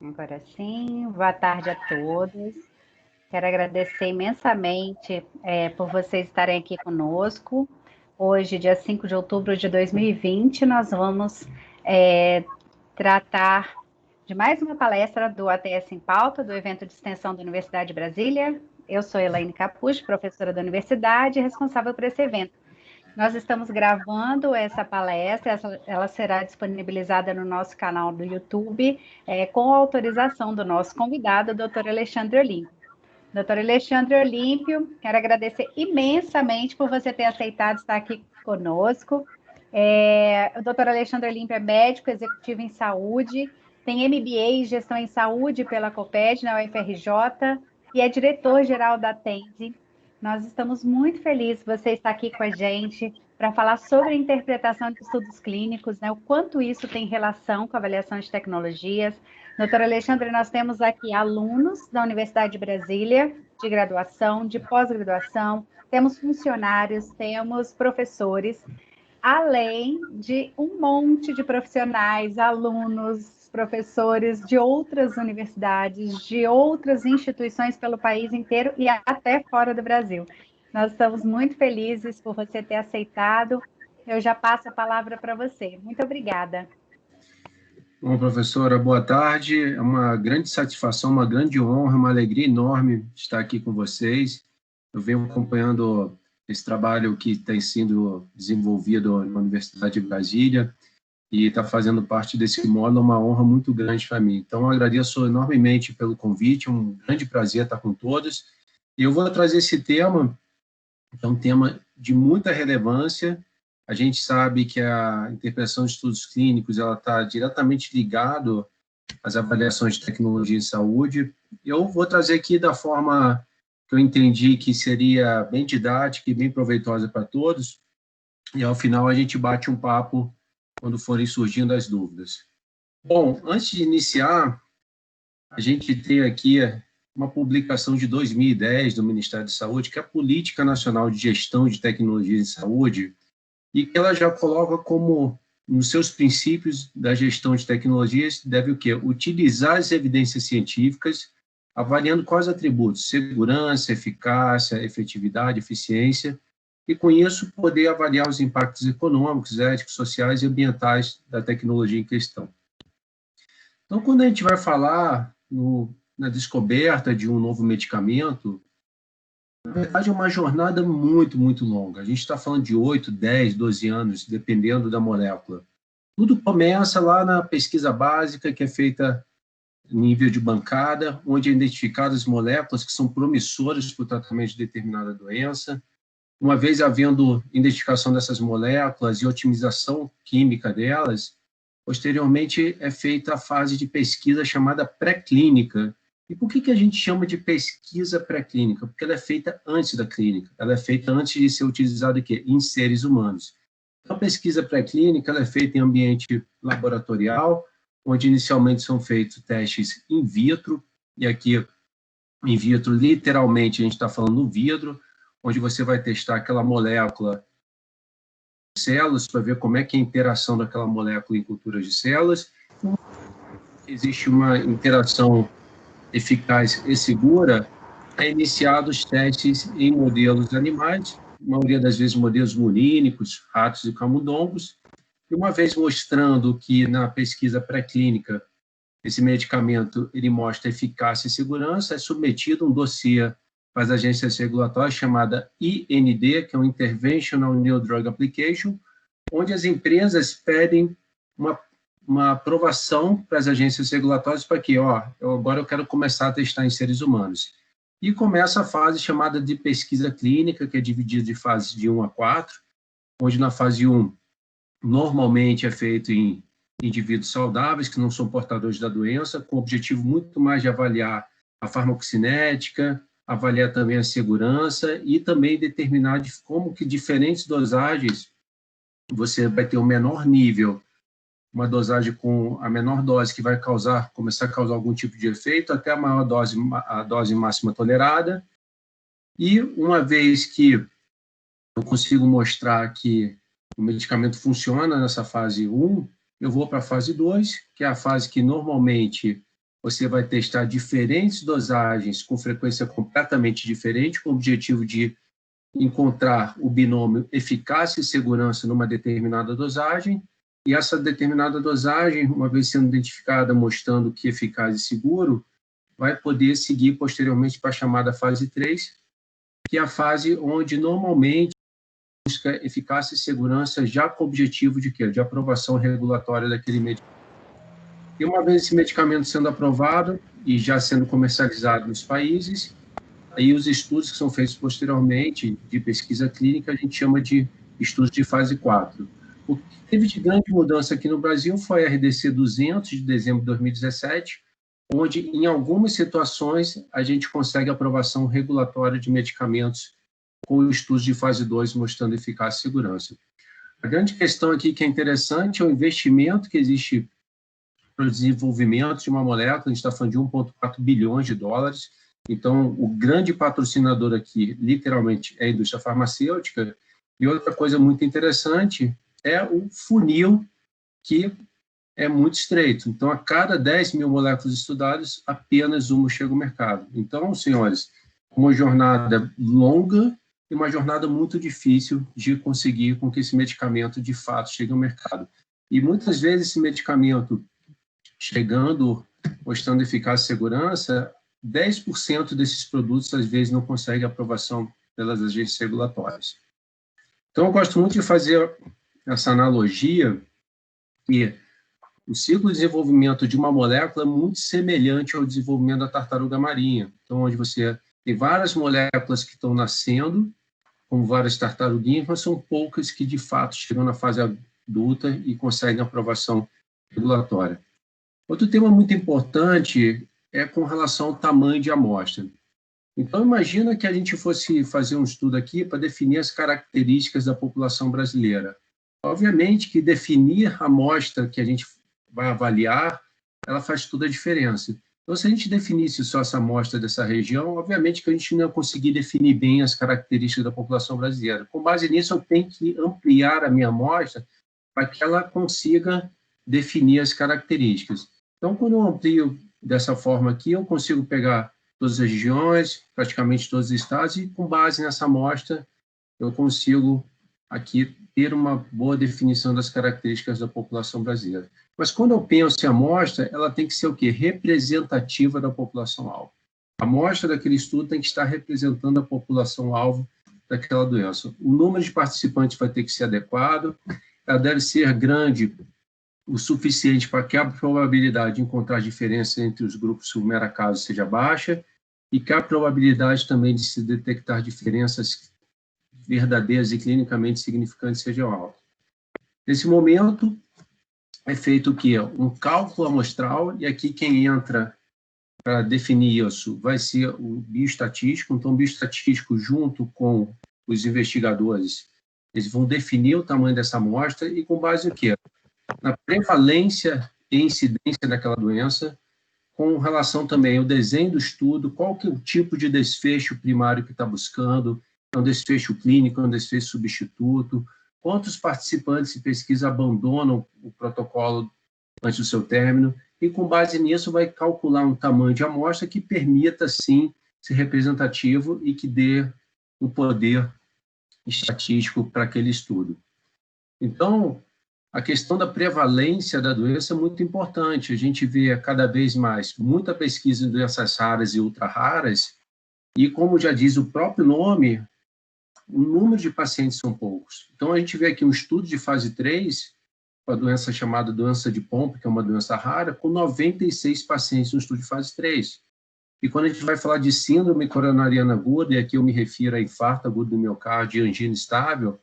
Agora sim, boa tarde a todos. Quero agradecer imensamente por vocês estarem aqui conosco. Hoje, dia 5 de outubro de 2020, nós vamos é, tratar de mais uma palestra do ATS em Pauta, do evento de extensão da Universidade de Brasília. Eu sou Elaine Capucci, professora da universidade, responsável por esse evento. Nós estamos gravando essa palestra, ela será disponibilizada no nosso canal do YouTube, com a autorização do nosso convidado, o Dr. Alexandre Olímpio. Dr. Alexandre Olímpio, quero agradecer imensamente por você ter aceitado estar aqui conosco. O Dr. Alexandre Olímpio é médico executivo em saúde, tem MBA em gestão em saúde pela COPED, na UFRJ, e é diretor-geral da Tende. Nós estamos muito felizes que você está aqui com a gente para falar sobre a interpretação de estudos clínicos, né? O quanto isso tem relação com a avaliação de tecnologias. Doutor Alexandre, nós temos aqui alunos da Universidade de Brasília, de graduação, de pós-graduação, temos funcionários, temos professores, além de um monte de profissionais, alunos, professores de outras universidades, de outras instituições pelo país inteiro e até fora do Brasil. Nós estamos muito felizes por você ter aceitado. Eu já passo a palavra para você. Muito obrigada. Bom, professora, boa tarde. É uma grande satisfação, uma grande honra, uma alegria enorme estar aqui com vocês. Eu venho acompanhando esse trabalho que tem sido desenvolvido na Universidade de Brasília e está fazendo parte desse módulo, uma honra muito grande para mim. Então, eu agradeço enormemente pelo convite, um grande prazer estar com todos. E eu vou trazer esse tema, é um tema de muita relevância. A gente sabe que a interpretação de estudos clínicos ela está diretamente ligado às avaliações de tecnologia em saúde. Eu vou trazer aqui da forma que eu entendi que seria bem didática e bem proveitosa para todos, e ao final a gente bate um papo quando forem surgindo as dúvidas. Bom, antes de iniciar, a gente tem aqui uma publicação de 2010 do Ministério da Saúde, que é a Política Nacional de Gestão de Tecnologia em Saúde, e que ela já coloca como, nos seus princípios da gestão de tecnologias, deve o quê? Utilizar as evidências científicas, avaliando quais atributos, segurança, eficácia, efetividade, eficiência, e com isso poder avaliar os impactos econômicos, éticos, sociais e ambientais da tecnologia em questão. Então, quando a gente vai falar na descoberta de um novo medicamento, na verdade, é uma jornada muito, muito longa. A gente está falando de 8, 10, 12 anos, dependendo da molécula. Tudo começa lá na pesquisa básica, que é feita em nível de bancada, onde é identificadas moléculas que são promissoras para o tratamento de determinada doença. Uma vez havendo identificação dessas moléculas e otimização química delas, posteriormente é feita a fase de pesquisa chamada pré-clínica. E por que a gente chama de pesquisa pré-clínica? Porque ela é feita antes da clínica, ela é feita antes de ser utilizada aqui, em seres humanos. Então, a pesquisa pré-clínica ela é feita em ambiente laboratorial, onde inicialmente são feitos testes in vitro, e aqui, in vitro, literalmente, a gente está falando no vidro, onde você vai testar aquela molécula de células para ver como é que é a interação daquela molécula em culturas de células. Existe uma interação eficaz e segura, é iniciado os testes em modelos animais, a maioria das vezes modelos murínicos, ratos e camundongos, e uma vez mostrando que na pesquisa pré-clínica esse medicamento ele mostra eficácia e segurança, é submetido um dossiê para as agências regulatórias chamada IND, que é o Interventional New Drug Application, onde as empresas pedem uma aprovação para as agências regulatórias para que, agora eu quero começar a testar em seres humanos. E começa a fase chamada de pesquisa clínica, que é dividida de fases de 1 a 4, onde na fase 1, normalmente é feito em indivíduos saudáveis, que não são portadores da doença, com o objetivo muito mais de avaliar a farmacocinética, avaliar também a segurança e também determinar como que diferentes dosagens você vai ter o menor nível, uma dosagem com a menor dose que vai começar a causar algum tipo de efeito, até a maior dose, a dose máxima tolerada. E uma vez que eu consigo mostrar que o medicamento funciona nessa fase 1, eu vou para a fase 2, que é a fase que normalmente você vai testar diferentes dosagens com frequência completamente diferente, com o objetivo de encontrar o binômio eficácia e segurança numa determinada dosagem, e essa determinada dosagem, uma vez sendo identificada, mostrando que é eficaz e seguro, vai poder seguir posteriormente para a chamada fase 3, que é a fase onde normalmente busca eficácia e segurança já com o objetivo de quê? De aprovação regulatória daquele medicamento. E uma vez esse medicamento sendo aprovado e já sendo comercializado nos países, aí os estudos que são feitos posteriormente de pesquisa clínica, a gente chama de estudos de fase 4. O que teve de grande mudança aqui no Brasil foi a RDC 200, de dezembro de 2017, onde, em algumas situações, a gente consegue aprovação regulatória de medicamentos com estudos de fase 2 mostrando eficácia e segurança. A grande questão aqui que é interessante é o investimento que existe para o desenvolvimento de uma molécula, a gente está falando de 1,4 bilhões de dólares, então o grande patrocinador aqui, literalmente, é a indústria farmacêutica, e outra coisa muito interessante é o funil, que é muito estreito. Então, a cada 10 mil moléculas estudadas, apenas uma chega ao mercado. Então, senhores, uma jornada longa e uma jornada muito difícil de conseguir com que esse medicamento, de fato, chegue ao mercado. E, muitas vezes, esse medicamento chegando, mostrando eficácia e segurança, 10% desses produtos, às vezes, não conseguem aprovação pelas agências regulatórias. Então, eu gosto muito de fazer essa analogia que o ciclo de desenvolvimento de uma molécula é muito semelhante ao desenvolvimento da tartaruga marinha. Então, onde você tem várias moléculas que estão nascendo, como várias tartaruguinhas, mas são poucas que, de fato, chegam na fase adulta e conseguem aprovação regulatória. Outro tema muito importante é com relação ao tamanho de amostra. Então, imagina que a gente fosse fazer um estudo aqui para definir as características da população brasileira. Obviamente que definir a amostra que a gente vai avaliar, ela faz toda a diferença. Então, se a gente definisse só essa amostra dessa região, obviamente que a gente não ia conseguir definir bem as características da população brasileira. Com base nisso, eu tenho que ampliar a minha amostra para que ela consiga definir as características. Então, quando eu amplio dessa forma aqui, eu consigo pegar todas as regiões, praticamente todos os estados, e com base nessa amostra, eu consigo aqui ter uma boa definição das características da população brasileira. Mas quando eu penso em amostra, ela tem que ser o quê? Representativa da população-alvo. A amostra daquele estudo tem que estar representando a população-alvo daquela doença. O número de participantes vai ter que ser adequado, ela deve ser grande o suficiente para que a probabilidade de encontrar diferença entre os grupos, se o mero acaso, seja baixa, e que a probabilidade também de se detectar diferenças verdadeiras e clinicamente significantes seja alta. Nesse momento, é feito o quê? Um cálculo amostral, e aqui quem entra para definir isso vai ser o bioestatístico. Então, o bioestatístico, junto com os investigadores, eles vão definir o tamanho dessa amostra e com base no quê? Na prevalência e incidência daquela doença, com relação também ao desenho do estudo, qual que é o tipo de desfecho primário que está buscando, é um desfecho clínico, é um desfecho substituto, quantos participantes de pesquisa abandonam o protocolo antes do seu término, e com base nisso vai calcular um tamanho de amostra que permita, sim, ser representativo e que dê um poder estatístico para aquele estudo. Então, a questão da prevalência da doença é muito importante. A gente vê cada vez mais muita pesquisa em doenças raras e ultra-raras, e, como já diz o próprio nome, o número de pacientes são poucos. Então, a gente vê aqui um estudo de fase 3, com a doença chamada doença de Pompe, que é uma doença rara, com 96 pacientes no estudo de fase 3. E quando a gente vai falar de síndrome coronariana aguda, e aqui eu me refiro a infarto agudo do miocárdio e angina estável,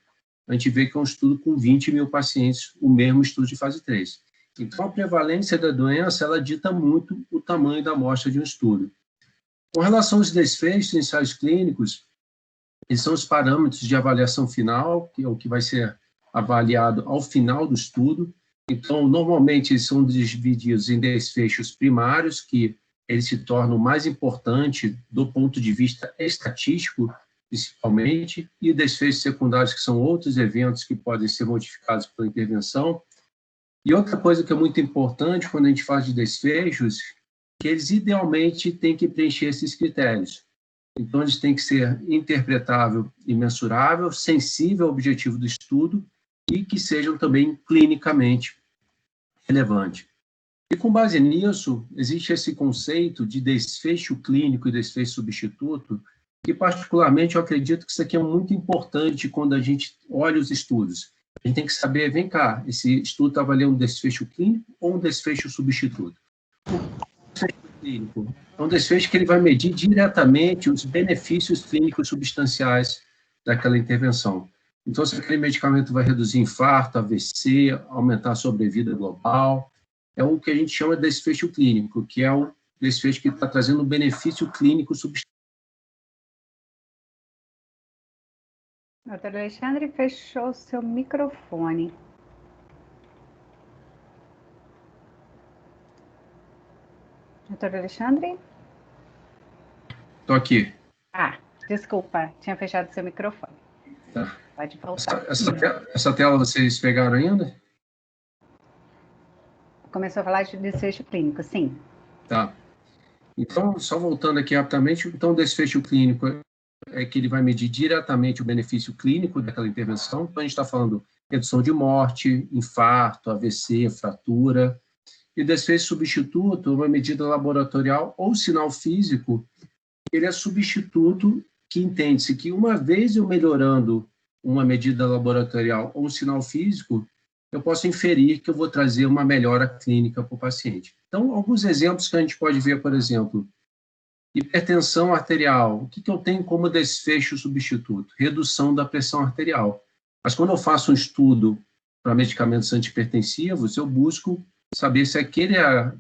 a gente vê que é um estudo com 20 mil pacientes, o mesmo estudo de fase 3. Então, a prevalência da doença, ela dita muito o tamanho da amostra de um estudo. Com relação aos desfechos em ensaios clínicos, esses são os parâmetros de avaliação final, que é o que vai ser avaliado ao final do estudo. Então, normalmente, eles são divididos em desfechos primários, que eles se tornam mais importantes do ponto de vista estatístico, principalmente, e desfechos secundários, que são outros eventos que podem ser modificados pela intervenção. E outra coisa que é muito importante quando a gente fala de desfechos, que eles idealmente têm que preencher esses critérios. Então, eles têm que ser interpretável e mensurável, sensível ao objetivo do estudo e que sejam também clinicamente relevantes. E com base nisso, existe esse conceito de desfecho clínico e desfecho substituto, e particularmente eu acredito que isso aqui é muito importante quando a gente olha os estudos. A gente tem que saber, vem cá, esse estudo está avaliando um desfecho clínico ou um desfecho substituto? O desfecho clínico é um desfecho que ele vai medir diretamente os benefícios clínicos substanciais daquela intervenção. Então, se aquele medicamento vai reduzir infarto, AVC, aumentar a sobrevida global, é o que a gente chama de desfecho clínico, que é o desfecho que está trazendo um benefício clínico substancial. Doutor Alexandre, fechou seu microfone. Doutor Alexandre? Estou aqui. Desculpa, tinha fechado seu microfone. Tá. Pode voltar. Essa tela vocês pegaram ainda? Começou a falar de desfecho clínico, sim. Tá. Então, só voltando aqui rapidamente, então o desfecho clínico é que ele vai medir diretamente o benefício clínico daquela intervenção. Então, a gente está falando redução de morte, infarto, AVC, fratura. E desfecho substituto, uma medida laboratorial ou sinal físico, ele é substituto que entende-se que uma vez eu melhorando uma medida laboratorial ou um sinal físico, eu posso inferir que eu vou trazer uma melhora clínica para o paciente. Então, alguns exemplos que a gente pode ver, por exemplo, hipertensão arterial. O que eu tenho como desfecho substituto? Redução da pressão arterial. Mas quando eu faço um estudo para medicamentos antihipertensivos, eu busco saber se aquele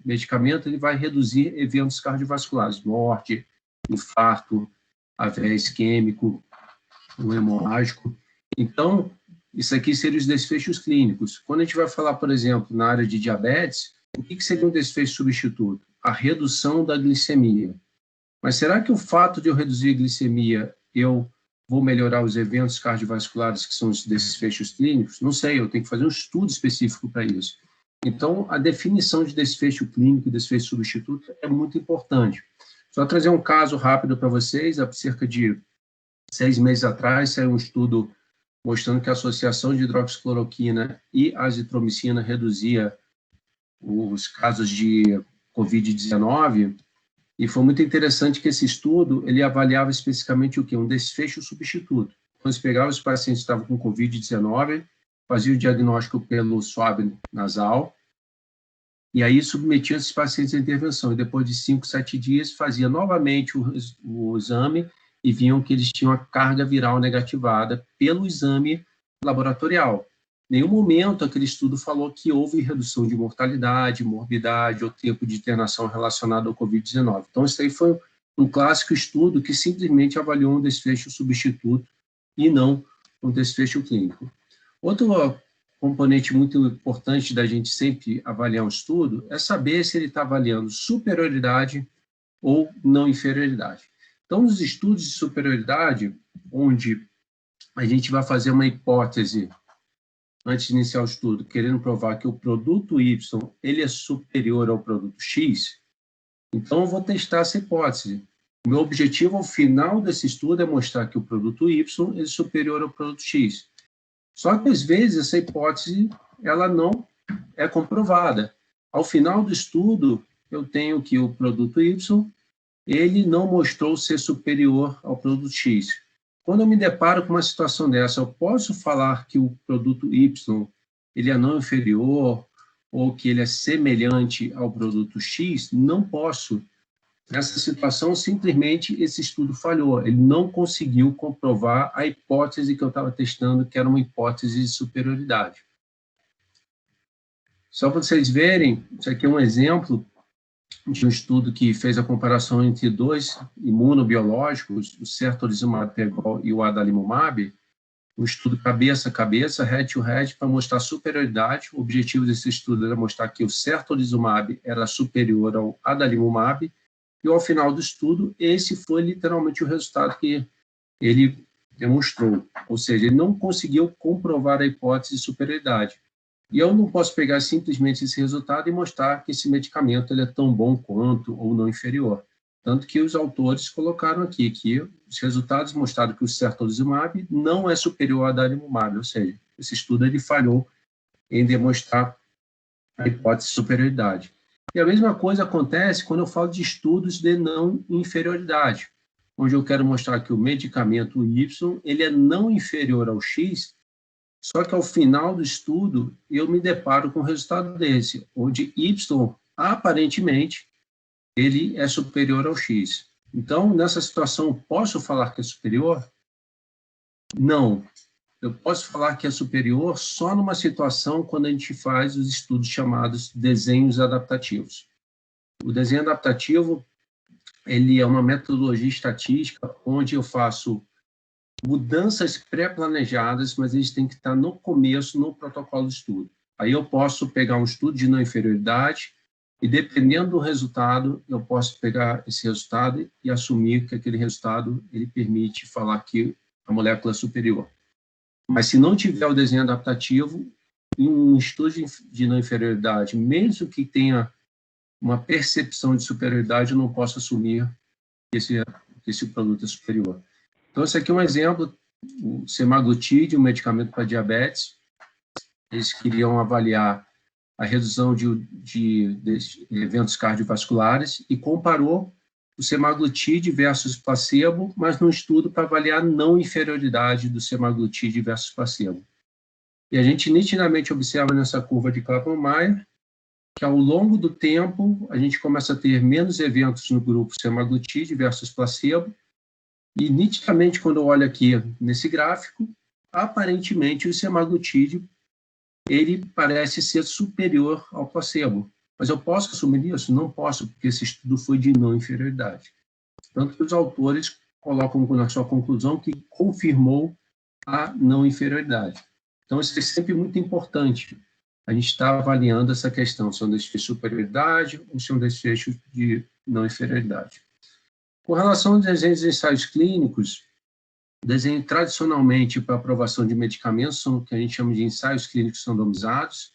medicamento ele vai reduzir eventos cardiovasculares, morte, infarto, AVE isquêmico, o hemorrágico. Então, isso aqui seriam os desfechos clínicos. Quando a gente vai falar, por exemplo, na área de diabetes, o que seria um desfecho substituto? A redução da glicemia. Mas será que o fato de eu reduzir a glicemia, eu vou melhorar os eventos cardiovasculares que são os desfechos clínicos? Não sei, eu tenho que fazer um estudo específico para isso. Então, a definição de desfecho clínico e desfecho substituto é muito importante. Só trazer um caso rápido para vocês, há cerca de 6 meses atrás, saiu um estudo mostrando que a associação de hidroxicloroquina e azitromicina reduzia os casos de Covid-19, e foi muito interessante que esse estudo, ele avaliava especificamente o quê? Um desfecho substituto. Então, eles pegavam os pacientes que estavam com Covid-19, faziam o diagnóstico pelo swab nasal, e aí submetiam esses pacientes à intervenção. E depois de 5, 7 dias, fazia novamente o exame e viam que eles tinham a carga viral negativada pelo exame laboratorial. Em nenhum momento aquele estudo falou que houve redução de mortalidade, morbidade ou tempo de internação relacionado ao Covid-19. Então, isso aí foi um clássico estudo que simplesmente avaliou um desfecho substituto e não um desfecho clínico. Outro componente muito importante da gente sempre avaliar um estudo é saber se ele está avaliando superioridade ou não inferioridade. Então, nos estudos de superioridade, onde a gente vai fazer uma hipótese antes de iniciar o estudo, querendo provar que o produto Y ele é superior ao produto X, então eu vou testar essa hipótese. O meu objetivo ao final desse estudo é mostrar que o produto Y é superior ao produto X. Só que, às vezes, essa hipótese ela não é comprovada. Ao final do estudo, eu tenho que o produto Y ele não mostrou ser superior ao produto X. Quando eu me deparo com uma situação dessa, eu posso falar que o produto Y ele é não inferior ou que ele é semelhante ao produto X? Não posso. Nessa situação, simplesmente esse estudo falhou. Ele não conseguiu comprovar a hipótese que eu estava testando, que era uma hipótese de superioridade. Só para vocês verem, isso aqui é um exemplo de um estudo que fez a comparação entre dois imunobiológicos, o certolizumab pegol e o adalimumab, um estudo cabeça a cabeça, head to head, para mostrar superioridade. O objetivo desse estudo era mostrar que o certolizumab era superior ao adalimumab, e ao final do estudo, esse foi literalmente o resultado que ele demonstrou. Ou seja, ele não conseguiu comprovar a hipótese de superioridade. E eu não posso pegar simplesmente esse resultado e mostrar que esse medicamento ele é tão bom quanto ou não inferior. Tanto que os autores colocaram aqui que os resultados mostraram que o certolizumab não é superior a adalimumab, ou seja, esse estudo ele falhou em demonstrar a hipótese de superioridade. E a mesma coisa acontece quando eu falo de estudos de não inferioridade, onde eu quero mostrar que o medicamento Y ele é não inferior ao X, só que ao final do estudo eu me deparo com o resultado desse, onde Y aparentemente ele é superior ao X. Então, nessa situação, posso falar que é superior? Não. Eu posso falar que é superior só numa situação quando a gente faz os estudos chamados desenhos adaptativos. O desenho adaptativo, ele é uma metodologia estatística onde eu faço mudanças pré-planejadas, mas eles têm que estar no começo, no protocolo de estudo. Aí eu posso pegar um estudo de não inferioridade e, dependendo do resultado, eu posso pegar esse resultado e assumir que aquele resultado ele permite falar que a molécula é superior. Mas se não tiver o desenho adaptativo, em um estudo de não inferioridade, mesmo que tenha uma percepção de superioridade, eu não posso assumir que esse produto é superior. Então, esse aqui é um exemplo, o semaglutide, um medicamento para diabetes. Eles queriam avaliar a redução de eventos cardiovasculares e comparou o semaglutide versus placebo, mas num estudo para avaliar a não inferioridade do semaglutide versus placebo. E a gente nitidamente observa nessa curva de Kaplan-Meier que ao longo do tempo a gente começa a ter menos eventos no grupo semaglutide versus placebo, e nitidamente quando eu olho aqui nesse gráfico, aparentemente o semaglutide ele parece ser superior ao placebo. Mas eu posso assumir isso? Não posso, porque esse estudo foi de não inferioridade. Tanto que os autores colocam na sua conclusão que confirmou a não inferioridade. Então, isso é sempre muito importante. A gente está avaliando essa questão, se é um desfecho de superioridade ou se é um desfecho de não inferioridade. Com relação aos desenhos de ensaios clínicos, desenho tradicionalmente para aprovação de medicamentos são o que a gente chama de ensaios clínicos randomizados.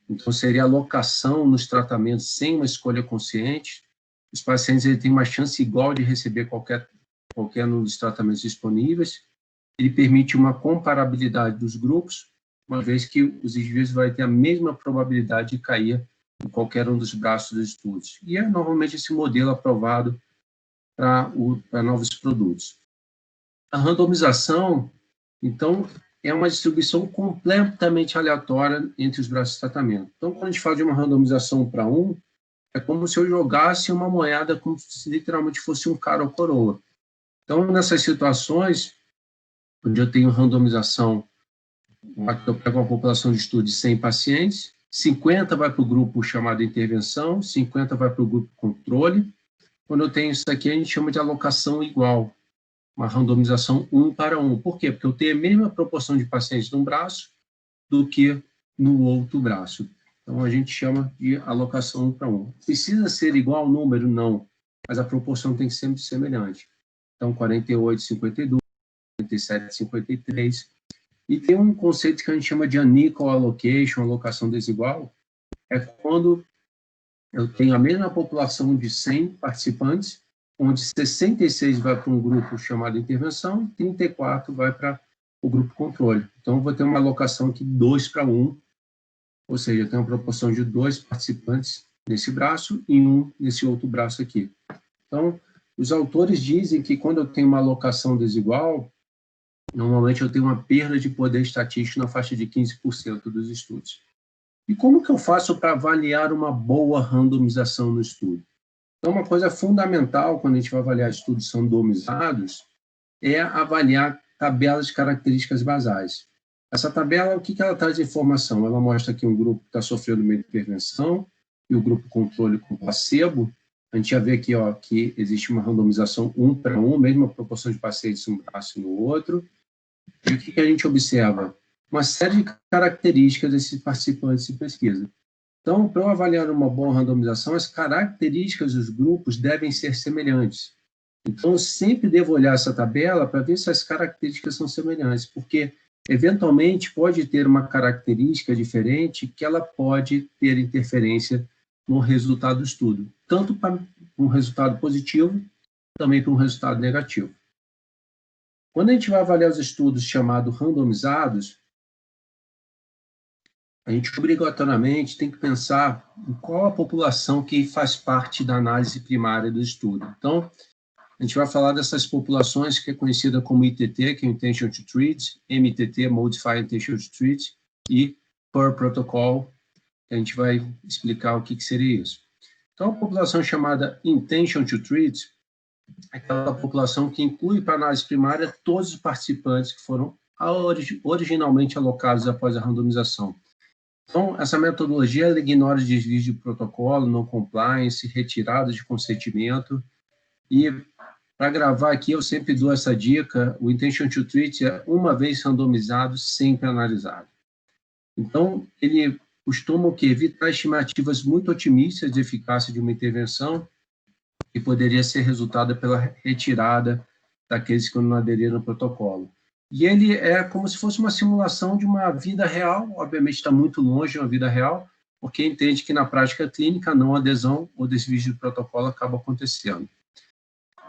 Então, seria alocação nos tratamentos sem uma escolha consciente. Os pacientes têm uma chance igual de receber qualquer um dos tratamentos disponíveis. Ele permite uma comparabilidade dos grupos, uma vez que os indivíduos vão ter a mesma probabilidade de cair em qualquer um dos braços dos estudos. E é normalmente esse modelo aprovado para novos produtos. A randomização, então, é uma distribuição completamente aleatória entre os braços de tratamento. Então, quando a gente fala de uma randomização 1 para 1, é como se eu jogasse uma moeda como se literalmente fosse um cara ou coroa. Então, nessas situações, onde eu tenho randomização, eu pego uma população de estudo de 100 pacientes, 50 vai para o grupo chamado intervenção, 50 vai para o grupo controle. Quando eu tenho isso aqui, a gente chama de alocação igual, uma randomização 1 para 1. Por quê? Porque eu tenho a mesma proporção de pacientes num braço do que no outro braço. Então, a gente chama de alocação 1 para 1. Precisa ser igual ao número? Não, mas a proporção tem que ser semelhante. Então, 48, 52, 47, 53. E tem um conceito que a gente chama de unequal allocation, alocação desigual, é quando eu tenho a mesma população de 100 participantes, onde 66 vai para um grupo chamado intervenção e 34 vai para o grupo controle. Então, eu vou ter uma alocação aqui 2 para 1, ou seja, eu tenho uma proporção de 2 participantes nesse braço e 1 nesse outro braço aqui. Então, os autores dizem que quando eu tenho uma alocação desigual, normalmente eu tenho uma perda de poder estatístico na faixa de 15% dos estudos. E como que eu faço para avaliar uma boa randomização no estudo? Então, uma coisa fundamental quando a gente vai avaliar estudos randomizados é avaliar tabelas de características basais. Essa tabela, o que ela traz de informação? Ela mostra que um grupo está sofrendo uma intervenção e o grupo controle com placebo. A gente já vê aqui que existe uma randomização 1 para 1, mesma proporção de pacientes um braço e no outro. E o que a gente observa? Uma série de características desses participantes de pesquisa. Então, para eu avaliar uma boa randomização, as características dos grupos devem ser semelhantes. Então, eu sempre devo olhar essa tabela para ver se as características são semelhantes, porque eventualmente pode ter uma característica diferente que ela pode ter interferência no resultado do estudo, tanto para um resultado positivo, também para um resultado negativo. Quando a gente vai avaliar os estudos chamados randomizados, a gente obrigatoriamente tem que pensar em qual a população que faz parte da análise primária do estudo. Então, a gente vai falar dessas populações que é conhecida como ITT, que é Intention to Treat, MTT, Modified Intention to Treat, e Per Protocol, que a gente vai explicar o que seria isso. Então, a população chamada Intention to Treat é aquela população que inclui para a análise primária todos os participantes que foram originalmente alocados após a randomização. Então, essa metodologia ela ignora desvios de protocolo, não compliance, retirada de consentimento. E, para gravar aqui, eu sempre dou essa dica, o Intention to Treat é uma vez randomizado, sempre analisado. Então, ele costuma evitar estimativas muito otimistas de eficácia de uma intervenção que poderia ser resultada pela retirada daqueles que não aderiram ao protocolo. E ele é como se fosse uma simulação de uma vida real, obviamente está muito longe de uma vida real, porque entende que na prática clínica não adesão ou desvio do protocolo acaba acontecendo.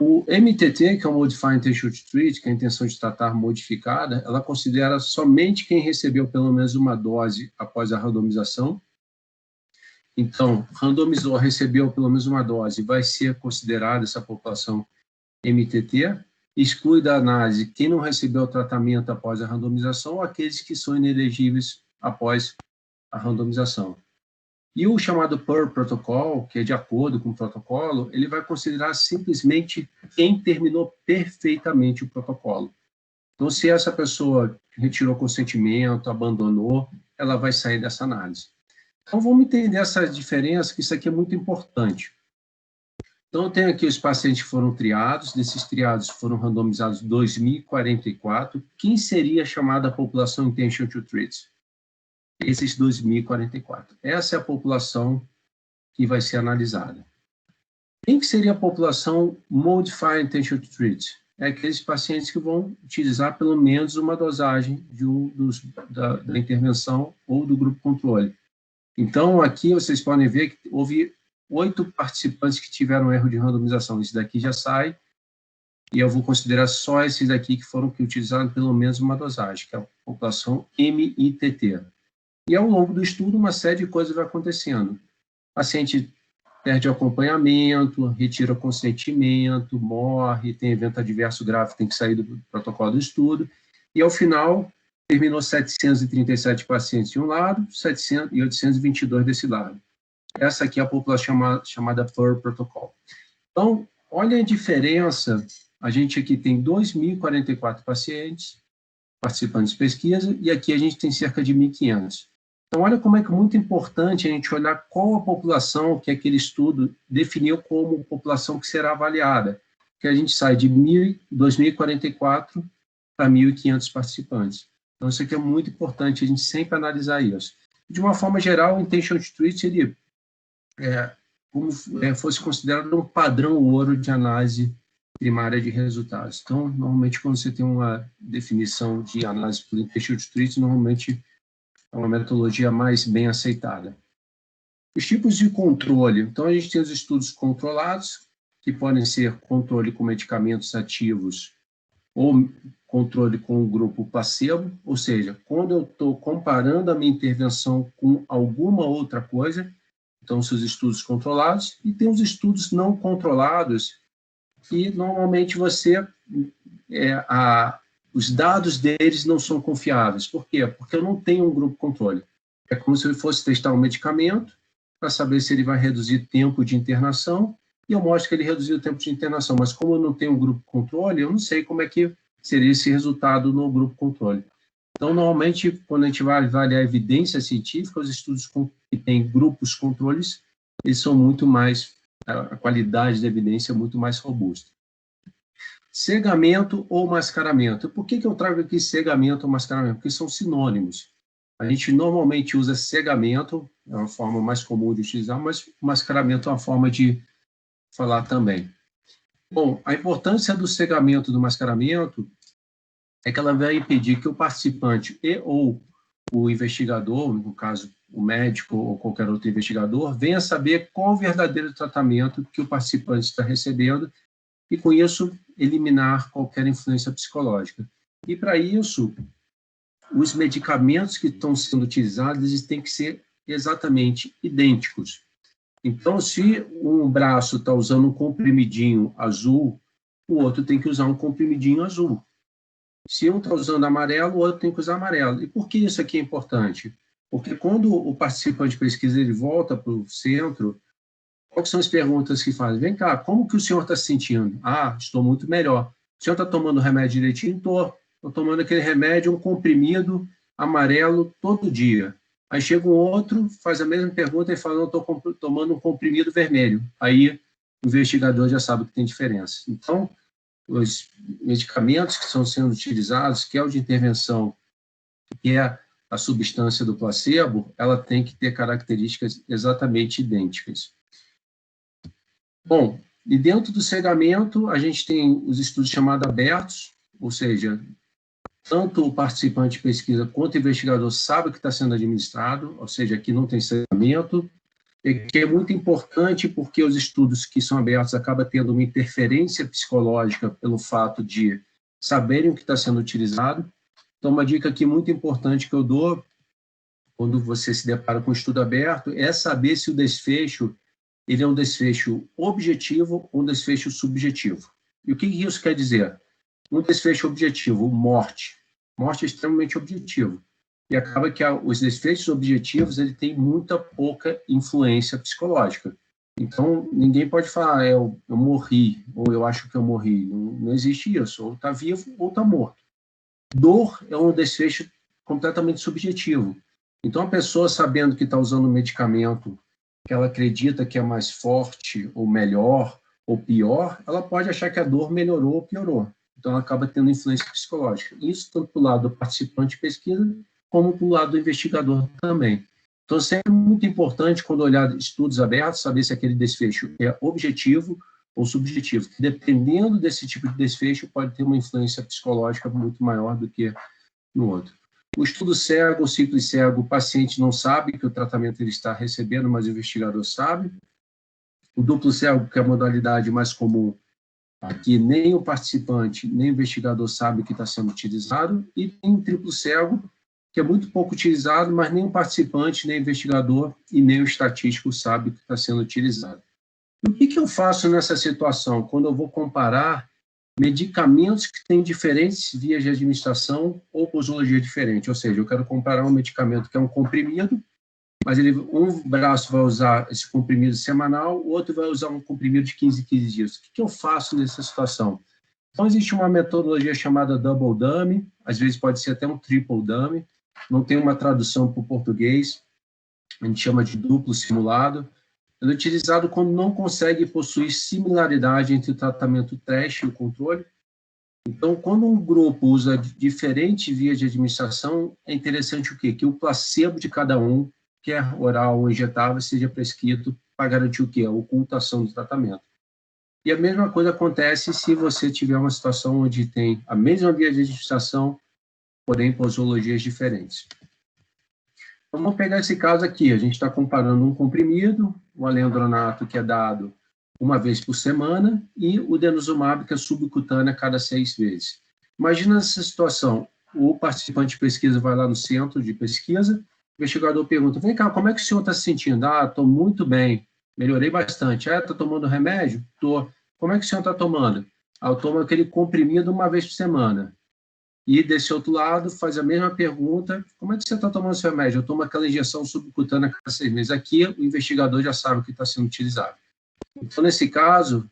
O MTT, que é o Modified Intention to Treat, que é a intenção de tratar modificada, ela considera somente quem recebeu pelo menos uma dose após a randomização. Então, randomizou, recebeu pelo menos uma dose, vai ser considerada essa população MTT, exclui da análise quem não recebeu o tratamento após a randomização ou aqueles que são inelegíveis após a randomização. E o chamado Per Protocol, que é de acordo com o protocolo, ele vai considerar simplesmente quem terminou perfeitamente o protocolo. Então, se essa pessoa retirou consentimento, abandonou, ela vai sair dessa análise. Então, vamos entender essa diferença, que isso aqui é muito importante. Então, eu tenho aqui os pacientes que foram triados, desses triados foram randomizados 2.044. Quem seria a chamada população Intention to Treat? Esses 2.044. Essa é a população que vai ser analisada. Quem que seria a população Modified Intention to Treat? É aqueles pacientes que vão utilizar pelo menos uma dosagem da intervenção ou do grupo controle. Então, aqui vocês podem ver que houve 8 participantes que tiveram erro de randomização. Esse daqui já sai, e eu vou considerar só esses daqui que foram que utilizaram pelo menos uma dosagem, que é a população MITT. E ao longo do estudo, uma série de coisas vai acontecendo. O paciente perde acompanhamento, retira consentimento, morre, tem evento adverso grave, tem que sair do protocolo do estudo, e ao final, terminou 737 pacientes de um lado, 822 desse lado. Essa aqui é a população chamada Per Protocol. Então, olha a diferença, a gente aqui tem 2.044 pacientes, participantes de pesquisa, e aqui a gente tem cerca de 1.500. Então, olha como é que é muito importante a gente olhar qual a população que aquele estudo definiu como população que será avaliada, que a gente sai de 2.044 para 1.500 participantes. Então, isso aqui é muito importante, a gente sempre analisar isso. De uma forma geral, o Intention to Treat, ele como fosse considerado um padrão ouro de análise primária de resultados. Então, normalmente, quando você tem uma definição de análise por Intention to Treat, normalmente é uma metodologia mais bem aceitada. Os tipos de controle. Então, a gente tem os estudos controlados, que podem ser controle com medicamentos ativos ou controle com o grupo placebo, ou seja, quando eu estou comparando a minha intervenção com alguma outra coisa, então, são os estudos controlados, e tem os estudos não controlados, que normalmente os dados deles não são confiáveis. Por quê? Porque eu não tenho um grupo controle. É como se eu fosse testar um medicamento para saber se ele vai reduzir tempo de internação, e eu mostro que ele reduziu o tempo de internação, mas como eu não tenho um grupo controle, eu não sei como é que seria esse resultado no grupo controle. Então, normalmente, quando a gente vai avaliar a evidência científica, os estudos que têm grupos controles, eles são muito mais, a qualidade da evidência é muito mais robusta. Cegamento ou mascaramento. Por que eu trago aqui cegamento ou mascaramento? Porque são sinônimos. A gente normalmente usa cegamento, é uma forma mais comum de utilizar, mas mascaramento é uma forma de falar também. Bom, a importância do cegamento e do mascaramento é que ela vai impedir que o participante ou o investigador, no caso o médico ou qualquer outro investigador, venha saber qual o verdadeiro tratamento que o participante está recebendo e, com isso, eliminar qualquer influência psicológica. E, para isso, os medicamentos que estão sendo utilizados eles têm que ser exatamente idênticos. Então, se um braço está usando um comprimidinho azul, o outro tem que usar um comprimidinho azul. Se um está usando amarelo, o outro tem que usar amarelo. E por que isso aqui é importante? Porque quando o participante de pesquisa ele volta para o centro, quais são as perguntas que fazem? Vem cá, como que o senhor está se sentindo? Ah, estou muito melhor. O senhor está tomando o remédio direitinho? Estou tomando aquele remédio, um comprimido amarelo todo dia. Aí chega um outro, faz a mesma pergunta e fala, não, estou tomando um comprimido vermelho. Aí o investigador já sabe que tem diferença. Então, os medicamentos que estão sendo utilizados, que é o de intervenção, que é a substância do placebo, ela tem que ter características exatamente idênticas. Bom, e dentro do cegamento, a gente tem os estudos chamados abertos, ou seja, tanto o participante de pesquisa quanto o investigador sabe o que está sendo administrado, ou seja, aqui não tem cegamento, e que é muito importante porque os estudos que são abertos acabam tendo uma interferência psicológica pelo fato de saberem o que está sendo utilizado. Então, uma dica aqui muito importante que eu dou quando você se depara com o estudo aberto é saber se o desfecho ele é um desfecho objetivo ou um desfecho subjetivo. E o que isso quer dizer? Um desfecho objetivo, morte. Morte é extremamente objetivo. E acaba que os desfechos objetivos ele tem muita pouca influência psicológica. Então, ninguém pode falar, eu morri, ou eu acho que eu morri. Não existe isso. Ou está vivo ou está morto. Dor é um desfecho completamente subjetivo. Então, a pessoa sabendo que está usando um medicamento que ela acredita que é mais forte, ou melhor, ou pior, ela pode achar que a dor melhorou ou piorou. Então, ela acaba tendo influência psicológica. Isso tanto do lado do participante de pesquisa, como do lado do investigador também. Então, sempre é muito importante, quando olhar estudos abertos, saber se aquele desfecho é objetivo ou subjetivo. Dependendo desse tipo de desfecho, pode ter uma influência psicológica muito maior do que no outro. O estudo cego, o ciclo cego, o paciente não sabe que o tratamento ele está recebendo, mas o investigador sabe. O duplo cego, que é a modalidade mais comum, aqui nem o participante, nem o investigador sabe que está sendo utilizado. E tem o triplo cego, que é muito pouco utilizado, mas nem o participante, nem o investigador e nem o estatístico sabe que está sendo utilizado. E o que eu faço nessa situação, quando eu vou comparar medicamentos que têm diferentes vias de administração ou posologia diferente? Ou seja, eu quero comparar um medicamento que é um comprimido, mas um braço vai usar esse comprimido semanal, o outro vai usar um comprimido de 15 dias. O que eu faço nessa situação? Então, existe uma metodologia chamada double dummy, às vezes pode ser até um triple dummy, não tem uma tradução para o português, a gente chama de duplo simulado. Ele é utilizado quando não consegue possuir similaridade entre o tratamento teste e o controle. Então, quando um grupo usa diferentes vias de administração, é interessante o quê? Que o placebo de cada um, quer oral ou injetável, seja prescrito para garantir o quê? A ocultação do tratamento. E a mesma coisa acontece se você tiver uma situação onde tem a mesma via de administração, porém posologias diferentes. Então, vamos pegar esse caso aqui. A gente está comparando um comprimido, o alendronato, que é dado uma vez por semana, e o denosumab, que é subcutâneo a cada 6 vezes. Imagina essa situação. O participante de pesquisa vai lá no centro de pesquisa, o investigador pergunta, vem cá, como é que o senhor está se sentindo? Ah, estou muito bem, melhorei bastante. Ah, está tomando remédio? Estou. Como é que o senhor está tomando? Ah, eu tomo aquele comprimido uma vez por semana. E desse outro lado, faz a mesma pergunta, como é que você está tomando seu remédio? Eu tomo aquela injeção subcutânea a cada 6 meses. Aqui, o investigador já sabe o que está sendo utilizado. Então, nesse caso,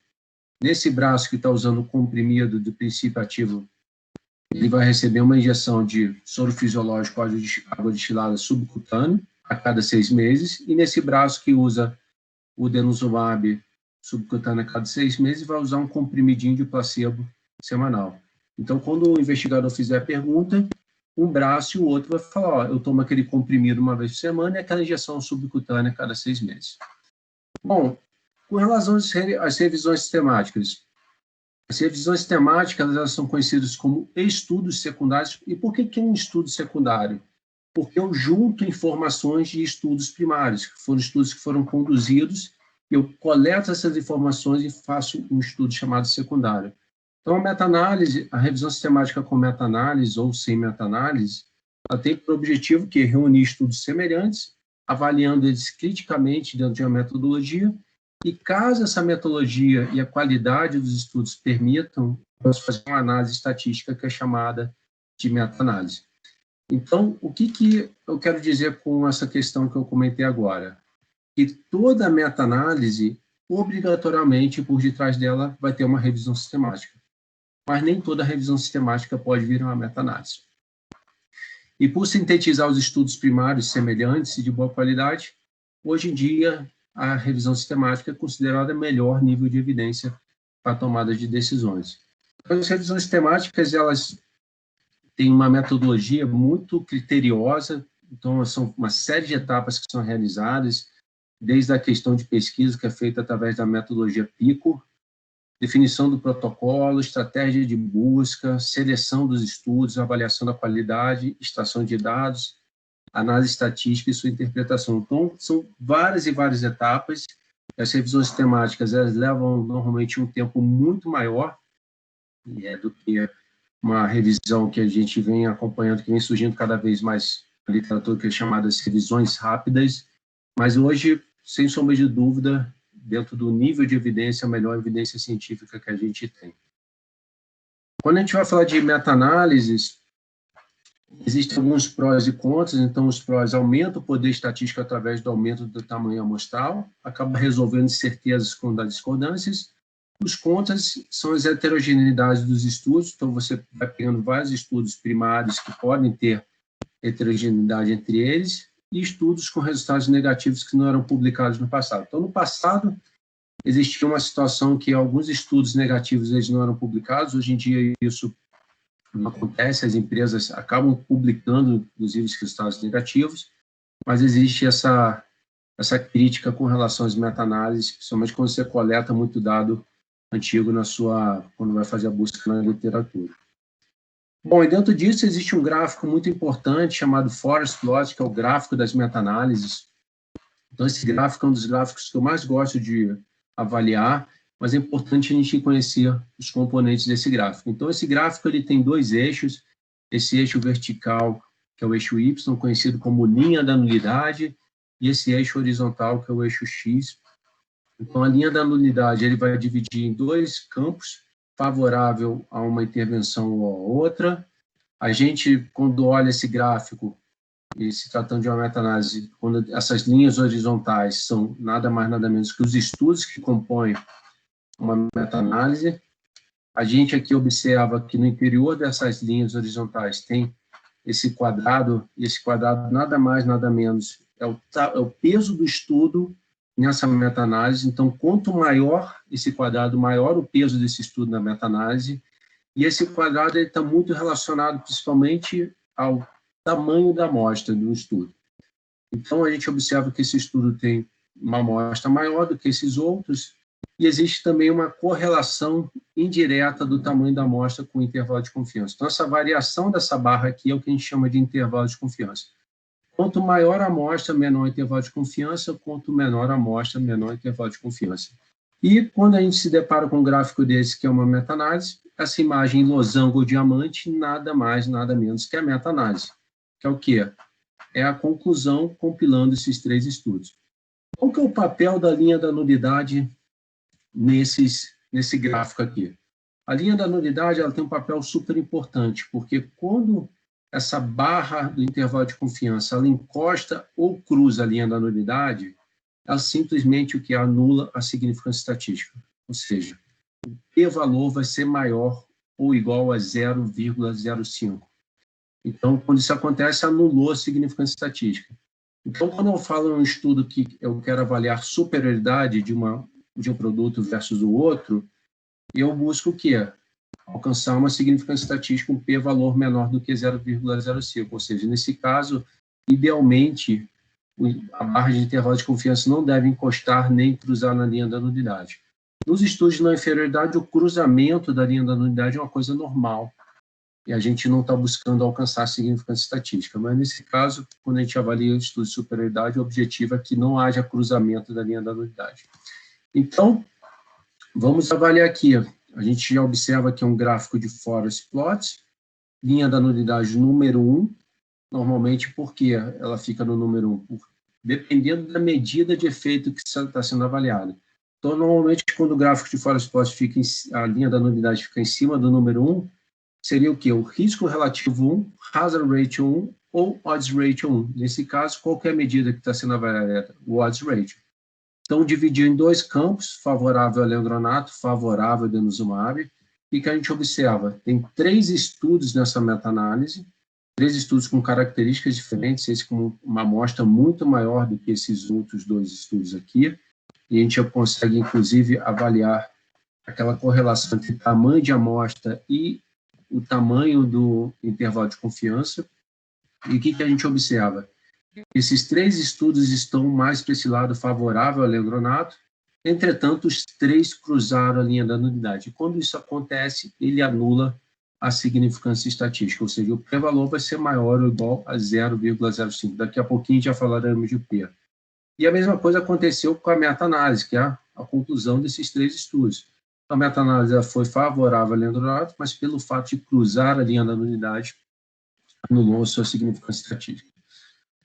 nesse braço que está usando o comprimido do princípio ativo, ele vai receber uma injeção de soro fisiológico, água destilada subcutâneo, a cada 6 meses, e nesse braço que usa o denosumab subcutâneo a cada 6 meses, vai usar um comprimidinho de placebo semanal. Então, quando o investigador fizer a pergunta, um braço e o outro vai falar, ó, eu tomo aquele comprimido uma vez por semana e aquela injeção subcutânea a cada 6 meses. Bom, com relação às revisões sistemáticas, As revisões temáticas, elas são conhecidas como estudos secundários. E por que é um estudo secundário? Porque eu junto informações de estudos primários, que foram estudos que foram conduzidos, eu coleto essas informações e faço um estudo chamado secundário. Então, a meta-análise, a revisão sistemática com meta-análise ou sem meta-análise, ela tem por objetivo que reunir estudos semelhantes, avaliando eles criticamente dentro de uma metodologia, e caso essa metodologia e a qualidade dos estudos permitam, nós fazer uma análise estatística que é chamada de meta-análise. Então, o que eu quero dizer com essa questão que eu comentei agora? Que toda meta-análise, obrigatoriamente, por detrás dela, vai ter uma revisão sistemática. Mas nem toda revisão sistemática pode vir uma meta-análise. E por sintetizar os estudos primários semelhantes e de boa qualidade, hoje em dia, a revisão sistemática é considerada o melhor nível de evidência para a tomada de decisões. As revisões sistemáticas, elas têm uma metodologia muito criteriosa, então são uma série de etapas que são realizadas, desde a questão de pesquisa, que é feita através da metodologia PICO, definição do protocolo, estratégia de busca, seleção dos estudos, avaliação da qualidade, extração de dados, análise estatística e sua interpretação. Então, são várias e várias etapas. As revisões temáticas, elas levam normalmente um tempo muito maior do que uma revisão que a gente vem acompanhando, que vem surgindo cada vez mais a literatura, que é chamada de revisões rápidas, mas hoje, sem sombra de dúvida, dentro do nível de evidência, a melhor evidência científica que a gente tem. Quando a gente vai falar de meta-análises, existem alguns prós e contras. Então, os prós aumentam o poder estatístico através do aumento do tamanho amostral, acaba resolvendo incertezas com as discordâncias. Os contras são as heterogeneidades dos estudos, então você vai pegando vários estudos primários que podem ter heterogeneidade entre eles, e estudos com resultados negativos que não eram publicados no passado. Então, no passado, existia uma situação que alguns estudos negativos eles não eram publicados. Hoje em dia, isso não acontece, as empresas acabam publicando, inclusive, os resultados negativos, mas existe essa crítica com relação às meta-análises, principalmente quando você coleta muito dado antigo quando vai fazer a busca na literatura. Bom, e dentro disso existe um gráfico muito importante chamado Forest Plot, que é o gráfico das meta-análises. Então, esse gráfico é um dos gráficos que eu mais gosto de avaliar, mas é importante a gente conhecer os componentes desse gráfico. Então, esse gráfico ele tem dois eixos, esse eixo vertical, que é o eixo Y, conhecido como linha da nulidade, e esse eixo horizontal, que é o eixo X. Então, a linha da nulidade ele vai dividir em dois campos, favorável a uma intervenção ou a outra. A gente, quando olha esse gráfico, e se tratando de uma meta-análise, quando essas linhas horizontais são nada mais, nada menos que os estudos que compõem uma meta-análise, a gente aqui observa que no interior dessas linhas horizontais tem esse quadrado, e esse quadrado nada mais, nada menos é o peso do estudo nessa meta-análise. Então, quanto maior esse quadrado, maior o peso desse estudo na meta-análise, e esse quadrado está muito relacionado principalmente ao tamanho da amostra do estudo. Então, a gente observa que esse estudo tem uma amostra maior do que esses outros, e existe também uma correlação indireta do tamanho da amostra com o intervalo de confiança. Então, essa variação dessa barra aqui é o que a gente chama de intervalo de confiança. Quanto maior a amostra, menor o intervalo de confiança, quanto menor a amostra, menor o intervalo de confiança. E quando a gente se depara com um gráfico desse, que é uma meta-análise, essa imagem losango diamante, nada mais, nada menos que a meta-análise, que é o quê? É a conclusão compilando esses três estudos. Qual que é o papel da linha da nulidade nesse gráfico aqui? A linha da nulidade ela tem um papel super importante, porque quando essa barra do intervalo de confiança ela encosta ou cruza a linha da nulidade, ela simplesmente o que anula a significância estatística. Ou seja, o p-valor vai ser maior ou igual a 0,05. Então, quando isso acontece, anulou a significância estatística. Então, quando eu falo em um estudo que eu quero avaliar superioridade de um produto versus o outro, eu busco o quê? Alcançar uma significância estatística, um p-valor menor do que 0,05. Ou seja, nesse caso, idealmente, a barra de intervalo de confiança não deve encostar nem cruzar na linha da nulidade. Nos estudos de não inferioridade, o cruzamento da linha da nulidade é uma coisa normal, e a gente não está buscando alcançar a significância estatística, mas nesse caso, quando a gente avalia o estudo de superioridade, o objetivo é que não haja cruzamento da linha da nulidade. Então, vamos avaliar aqui. A gente já observa que é um gráfico de forest plots, linha da nulidade número 1, normalmente porque ela fica no número 1, dependendo da medida de efeito que está sendo avaliada. Então, normalmente, quando o gráfico de forest plots fica a linha da nulidade fica em cima do número 1, seria o quê? O risco relativo 1, hazard ratio 1 ou odds ratio 1. Nesse caso, qual que é a medida que está sendo avaliada? O odds ratio. Então, dividiu em dois campos, favorável ao leandronato, favorável ao denosumab, e que a gente observa, tem 3 estudos nessa meta-análise, 3 estudos com características diferentes, esse com uma amostra muito maior do que esses outros 2 estudos aqui, e a gente já consegue, inclusive, avaliar aquela correlação entre tamanho de amostra e o tamanho do intervalo de confiança. E o que a gente observa? Esses 3 estudos estão mais para esse lado favorável ao leandronato, entretanto, os 3 cruzaram a linha da nulidade. E quando isso acontece, ele anula a significância estatística, ou seja, o p-valor vai ser maior ou igual a 0,05. Daqui a pouquinho já falaremos de p. E a mesma coisa aconteceu com a meta-análise, que é a conclusão desses 3 estudos. A meta-análise foi favorável ao leandronato, mas pelo fato de cruzar a linha da nulidade, anulou a sua significância estatística.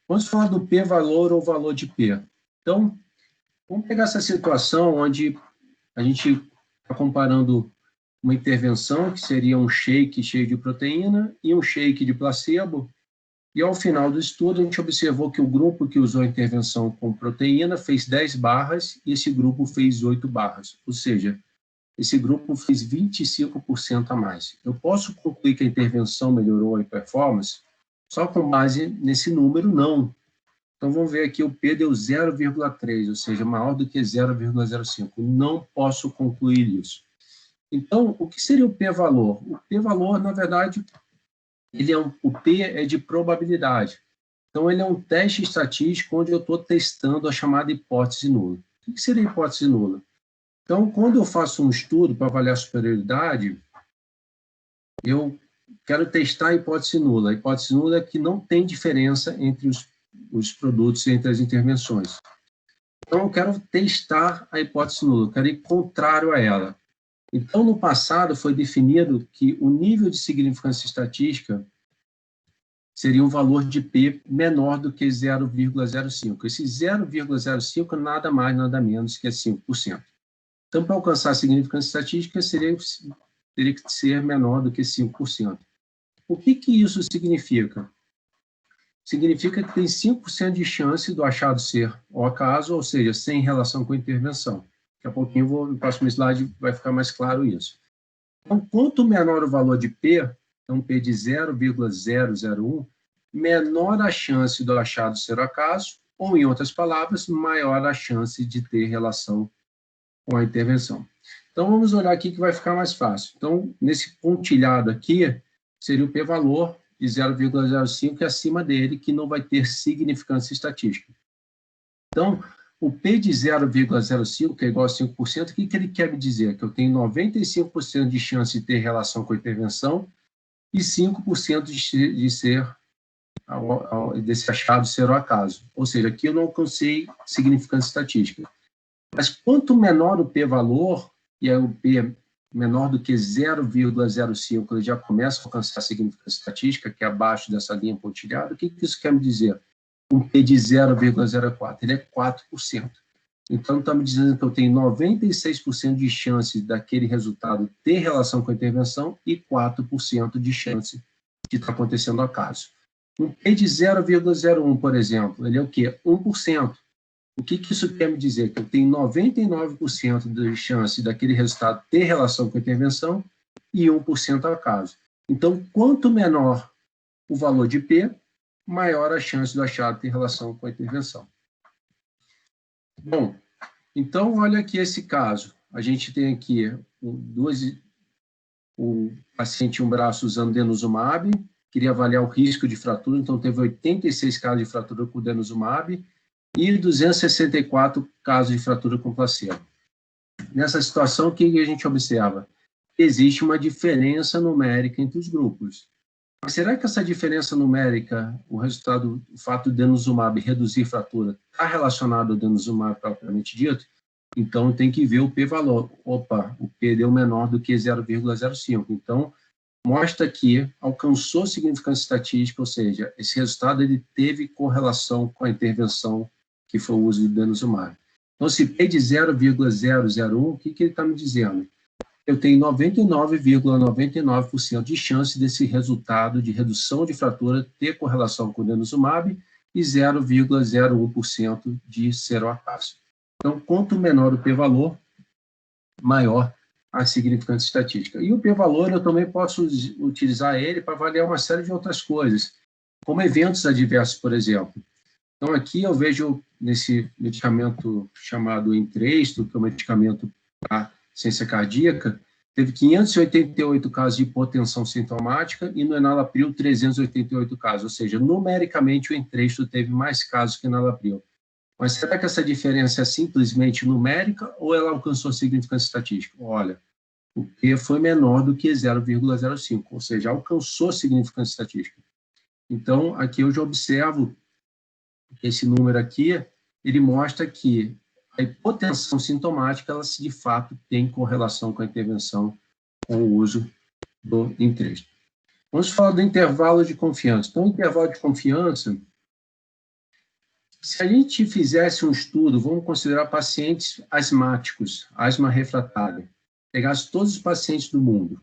Vamos falar do p-valor ou valor de p. Então, vamos pegar essa situação onde a gente está comparando uma intervenção, que seria um shake cheio de proteína, e um shake de placebo, e ao final do estudo a gente observou que o grupo que usou a intervenção com proteína fez 10 barras, e esse grupo fez 8 barras, ou seja, esse grupo fez 25% a mais. Eu posso concluir que a intervenção melhorou a performance só com base nesse número? Não. Então, vamos ver aqui, o P deu 0,3, ou seja, maior do que 0,05. Não posso concluir isso. Então, o que seria o P-valor? O P-valor, na verdade, o P é de probabilidade. Então, ele é um teste estatístico onde eu estou testando a chamada hipótese nula. O que seria hipótese nula? Então, quando eu faço um estudo para avaliar a superioridade, eu quero testar a hipótese nula. A hipótese nula é que não tem diferença entre os produtos, entre as intervenções. Então, eu quero testar a hipótese nula, eu quero ir contrário a ela. Então, no passado, foi definido que o nível de significância estatística seria um valor de P menor do que 0,05. Esse 0,05 é nada mais, nada menos que 5%. Então, para alcançar a significância estatística, teria que ser menor do que 5%. O que isso significa? Significa que tem 5% de chance do achado ser ao acaso, ou seja, sem relação com a intervenção. Daqui a pouquinho, no próximo slide, vai ficar mais claro isso. Então, quanto menor o valor de P, então P de 0,001, menor a chance do achado ser ao acaso, ou, em outras palavras, maior a chance de ter relação com a intervenção. Então, vamos olhar aqui que vai ficar mais fácil. Então, nesse pontilhado aqui, seria o p-valor de 0,05 e acima dele, que não vai ter significância estatística. Então, o P de 0,05, que é igual a 5%, o que ele quer me dizer? Que eu tenho 95% de chance de ter relação com a intervenção e 5% de ser desse achado ser ao acaso. Ou seja, aqui eu não alcancei significância estatística. Mas quanto menor o p-valor, e aí o p menor do que 0,05, ele já começa a alcançar a significância estatística, que é abaixo dessa linha pontilhada. O que isso quer me dizer? Um p de 0,04, ele é 4%. Então, está me dizendo que eu tenho 96% de chance daquele resultado ter relação com a intervenção e 4% de chance de estar acontecendo ao acaso. Um p de 0,01, por exemplo, ele é o quê? 1%. O que isso quer me dizer? Que eu tenho 99% de chance daquele resultado ter relação com a intervenção e 1% ao acaso. Então, quanto menor o valor de P, maior a chance do achado ter relação com a intervenção. Bom, então, olha aqui esse caso. A gente tem aqui o paciente um braço usando denosumab, queria avaliar o risco de fratura, então teve 86 casos de fratura com denosumab, e 264 casos de fratura com placebo. nessa situação, o que a gente observa? Existe uma diferença numérica entre os grupos. Mas será que essa diferença numérica, o fato do denosumab reduzir fratura, está relacionado ao denosumab propriamente dito? Então, tem que ver o p-valor. Opa, o p deu menor do que 0,05. Então, mostra que alcançou significância estatística, ou seja, esse resultado ele teve correlação com a intervenção que foi o uso do denosumab. Então, se p de 0,001, o que ele está me dizendo? Eu tenho 99,99% de chance desse resultado de redução de fratura ter correlação com o denosumab e 0,01% de seroacácio. Então, quanto menor o p-valor, maior a significância estatística. E o p-valor eu também posso utilizar ele para avaliar uma série de outras coisas, como eventos adversos, por exemplo. Então, aqui eu vejo nesse medicamento chamado Entresto, que é um medicamento para ciência cardíaca, teve 588 casos de hipotensão sintomática e no enalapril 388 casos, ou seja, numericamente o Entresto teve mais casos que o enalapril. Mas será que essa diferença é simplesmente numérica ou ela alcançou significância estatística? Olha, o P foi menor do que 0,05, ou seja, alcançou significância estatística. Então, aqui eu já observo que esse número aqui, ele mostra que a hipotensão sintomática, ela de fato tem correlação com a intervenção com o uso do Entresto. Vamos falar do intervalo de confiança. Então, o intervalo de confiança, se a gente fizesse um estudo, vamos considerar pacientes asmáticos, asma refratária, pegasse todos os pacientes do mundo,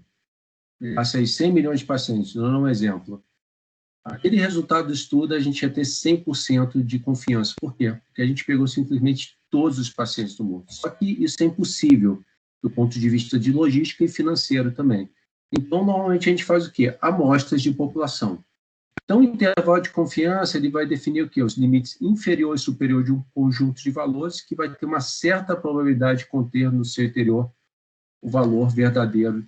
pegasse aí 100 milhões de pacientes, dando um exemplo, aquele resultado do estudo a gente ia ter 100% de confiança. Por quê? Porque a gente pegou simplesmente todos os pacientes do mundo. Só que isso é impossível do ponto de vista de logística e financeiro também. Então, normalmente a gente faz o quê? Amostras de população. Então, o intervalo de confiança ele vai definir o quê? Os limites inferior e superior de um conjunto de valores que vai ter uma certa probabilidade de conter no seu interior o valor verdadeiro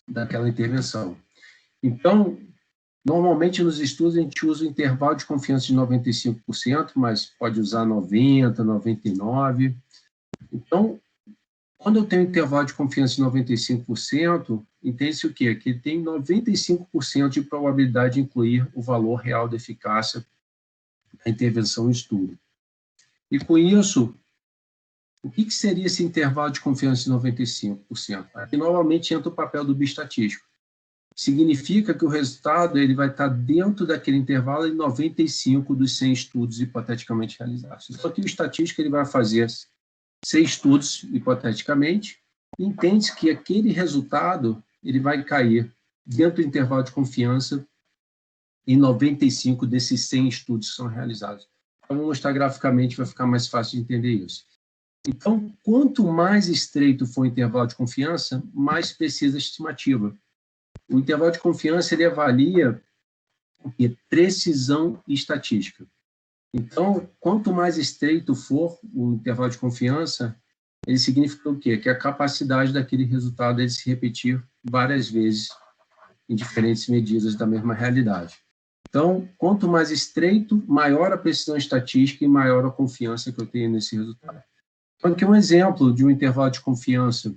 daquela intervenção. Então, normalmente nos estudos a gente usa o intervalo de confiança de 95%, mas pode usar 90%, 99%. Então, quando eu tenho um intervalo de confiança de 95%, entende-se o quê? Que ele tem 95% de probabilidade de incluir o valor real da eficácia da intervenção em estudo. E com isso, o que seria esse intervalo de confiança de 95%? Aqui novamente entra o papel do bioestatístico. Significa que o resultado ele vai estar dentro daquele intervalo em 95 dos 100 estudos hipoteticamente realizados. Então, aqui o estatístico ele vai fazer 100 estudos hipoteticamente, e entende que aquele resultado ele vai cair dentro do intervalo de confiança em 95 desses 100 estudos que são realizados. Então, vou mostrar graficamente, vai ficar mais fácil de entender isso. Então, quanto mais estreito for o intervalo de confiança, mais precisa a estimativa. O intervalo de confiança ele avalia precisão estatística. Então, quanto mais estreito for o intervalo de confiança, ele significa o quê? Que a capacidade daquele resultado é de se repetir várias vezes em diferentes medidas da mesma realidade. Então, quanto mais estreito, maior a precisão estatística e maior a confiança que eu tenho nesse resultado. Então, aqui um exemplo de um intervalo de confiança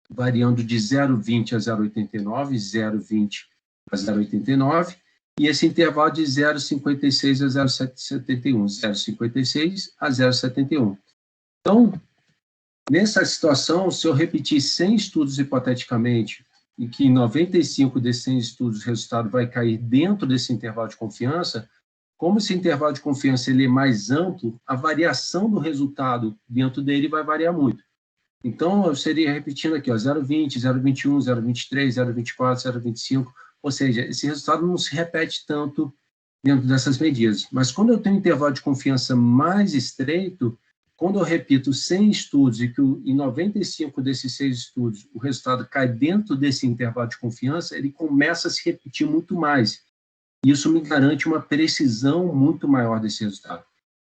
variando de 0,20 a 0,89, 0,20 a 0,89, e esse intervalo de 0,56 a 0,71, 0,56 a 0,71. Então, nessa situação, se eu repetir 100 estudos hipoteticamente, e que em 95 desses 100 estudos o resultado vai cair dentro desse intervalo de confiança, como esse intervalo de confiança ele é mais amplo, a variação do resultado dentro dele vai variar muito. Então, eu seria repetindo aqui, 0,20, 0,21, 0,23, 0,24, 0,25, ou seja, esse resultado não se repete tanto dentro dessas medidas. Mas quando eu tenho um intervalo de confiança mais estreito, quando eu repito 100 estudos e que em 95 desses 6 estudos o resultado cai dentro desse intervalo de confiança, ele começa a se repetir muito mais. Isso me garante uma precisão muito maior desse resultado.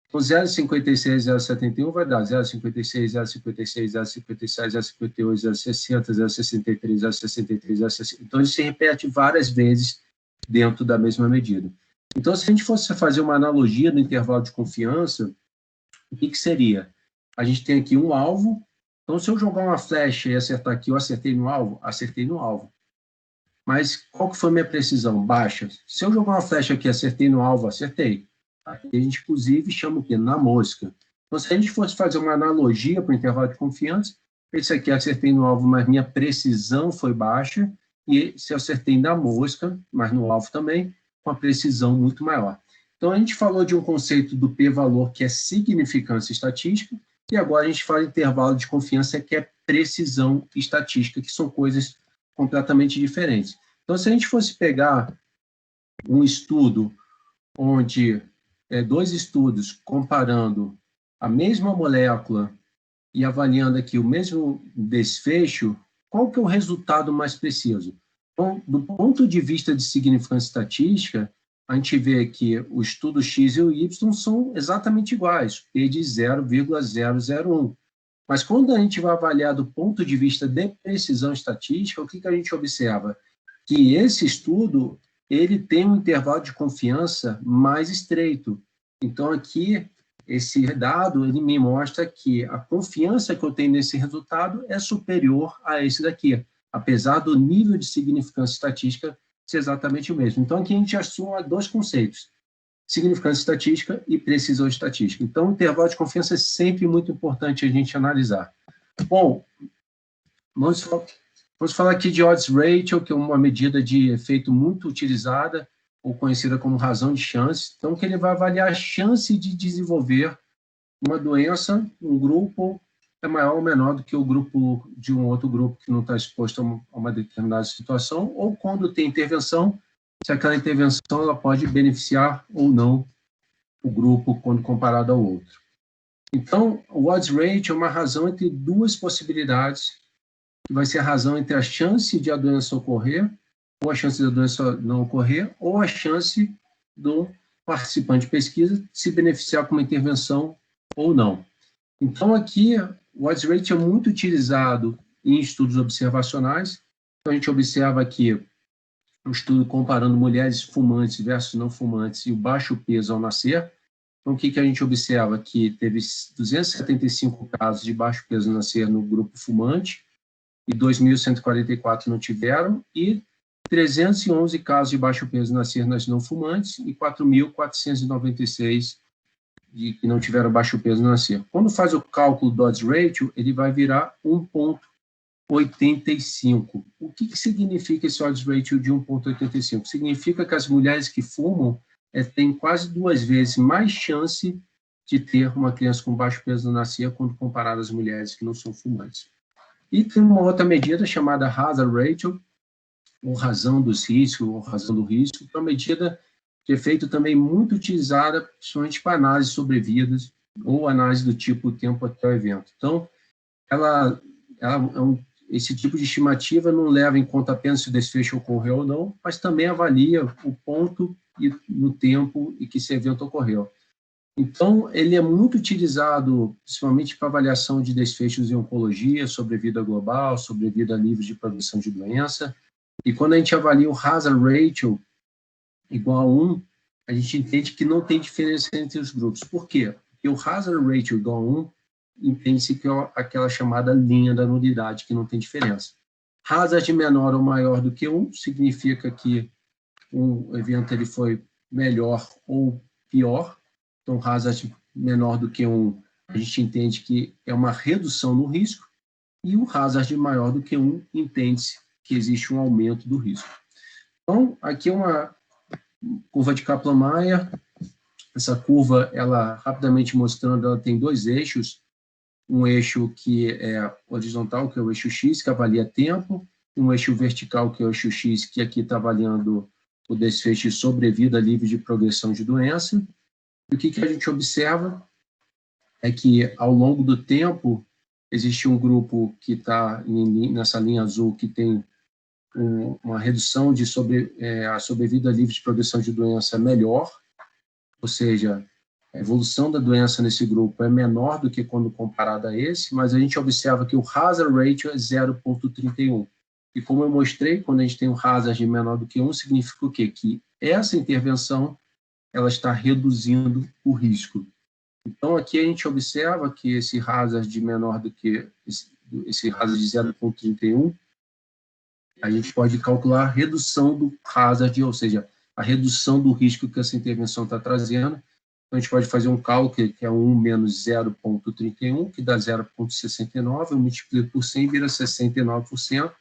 Então, 0,56, 0,71 vai dar 0,56, 0,56, 0,57, 0,58, 0,60, 0,63, 0,63, 0,60. Então, ele se repete várias vezes dentro da mesma medida. Então, se a gente fosse fazer uma analogia do intervalo de confiança, o que seria? A gente tem aqui um alvo, Então, se eu jogar uma flecha e acertar aqui, eu acertei no alvo? Acertei no alvo. Mas qual que foi a minha precisão? Baixa. Se eu jogar uma flecha aqui e acertei no alvo, acertei. Aqui a gente, inclusive, chama o quê? Na mosca. Então, se a gente fosse fazer uma analogia para o intervalo de confiança, esse aqui acertei no alvo, mas minha precisão foi baixa, e se eu acertei na mosca, mas no alvo também, com a precisão muito maior. Então, a gente falou de um conceito do p-valor, que é significância estatística, e agora a gente fala de intervalo de confiança, que é precisão estatística, que são coisas completamente diferentes. Então, se a gente fosse pegar um estudo onde dois estudos comparando a mesma molécula e avaliando aqui o mesmo desfecho, qual que é o resultado mais preciso? Então, do ponto de vista de significância estatística, a gente vê que o estudo X e o Y são exatamente iguais, P de 0,001. Mas quando a gente vai avaliar do ponto de vista de precisão estatística, o que a gente observa? Que esse estudo ele tem um intervalo de confiança mais estreito. Então, aqui, esse dado ele me mostra que a confiança que eu tenho nesse resultado é superior a esse daqui, apesar do nível de significância estatística ser exatamente o mesmo. Então, aqui a gente assume dois conceitos, significância estatística e precisão estatística. Então, o intervalo de confiança é sempre muito importante a gente analisar. Bom, vamos falar aqui de odds ratio, que é uma medida de efeito muito utilizada, ou conhecida como razão de chance. Então, que ele vai avaliar a chance de desenvolver uma doença, um grupo é maior ou menor do que o grupo de um outro grupo que não está exposto a uma determinada situação, ou quando tem intervenção, se aquela intervenção ela pode beneficiar ou não o grupo quando comparado ao outro. Então, o odds ratio é uma razão entre duas possibilidades, que vai ser a razão entre a chance de a doença ocorrer, ou a chance da doença não ocorrer, ou a chance do participante de pesquisa se beneficiar com uma intervenção ou não. Então, aqui, o odds ratio é muito utilizado em estudos observacionais. Então, a gente observa aqui um estudo comparando mulheres fumantes versus não fumantes e o baixo peso ao nascer. Então, o que a gente observa? Que teve 275 casos de baixo peso ao nascer no grupo fumante, e 2.144 não tiveram, e 311 casos de baixo peso nascer nas não fumantes, e 4.496 que não tiveram baixo peso nascer. Quando faz o cálculo do odds ratio, ele vai virar 1,85. O que significa esse odds ratio de 1,85? Significa que as mulheres que fumam têm quase 2 vezes mais chance de ter uma criança com baixo peso no nascer quando comparado às mulheres que não são fumantes. E tem uma outra medida chamada hazard ratio, ou razão dos riscos, ou razão do risco, que é uma medida de efeito também muito utilizada, principalmente para análise de sobrevidas, ou análise do tipo tempo até o evento. Então, esse tipo de estimativa não leva em conta apenas se o desfecho ocorreu ou não, mas também avalia o ponto e no tempo em que esse evento ocorreu. Então, ele é muito utilizado, principalmente para avaliação de desfechos em oncologia, sobrevida global, sobrevida livre de progressão de doença. E quando a gente avalia o hazard ratio igual a 1, a gente entende que não tem diferença entre os grupos. Por quê? Porque o hazard ratio igual a 1 entende-se que é aquela chamada linha da nulidade, que não tem diferença. Hazard menor ou maior do que 1 significa que um evento ele foi melhor ou pior. Então, hazard menor do que 1, a gente entende que é uma redução no risco, e o hazard maior do que 1, entende-se que existe um aumento do risco. Então, aqui é uma curva de Kaplan-Meier. Essa curva, ela rapidamente mostrando, ela tem dois eixos, um eixo que é horizontal, que é o eixo X, que avalia tempo, e um eixo vertical, que é o eixo X, que aqui está avaliando o desfecho de sobrevida livre de progressão de doença. E o que a gente observa é que, ao longo do tempo, existe um grupo que está nessa linha azul, que tem uma redução de a sobrevida livre de progressão de doença melhor, ou seja, a evolução da doença nesse grupo é menor do que quando comparada a esse, mas a gente observa que o hazard ratio é 0,31. E como eu mostrei, quando a gente tem um hazard menor do que 1, significa o quê? Que essa intervenção ela está reduzindo o risco. Então, aqui a gente observa que esse hazard menor do que esse hazard de 0,31, a gente pode calcular a redução do hazard, ou seja, a redução do risco que essa intervenção está trazendo. Então, a gente pode fazer um cálculo que é 1 menos 0,31, que dá 0,69, eu multiplico por 100, vira 69%,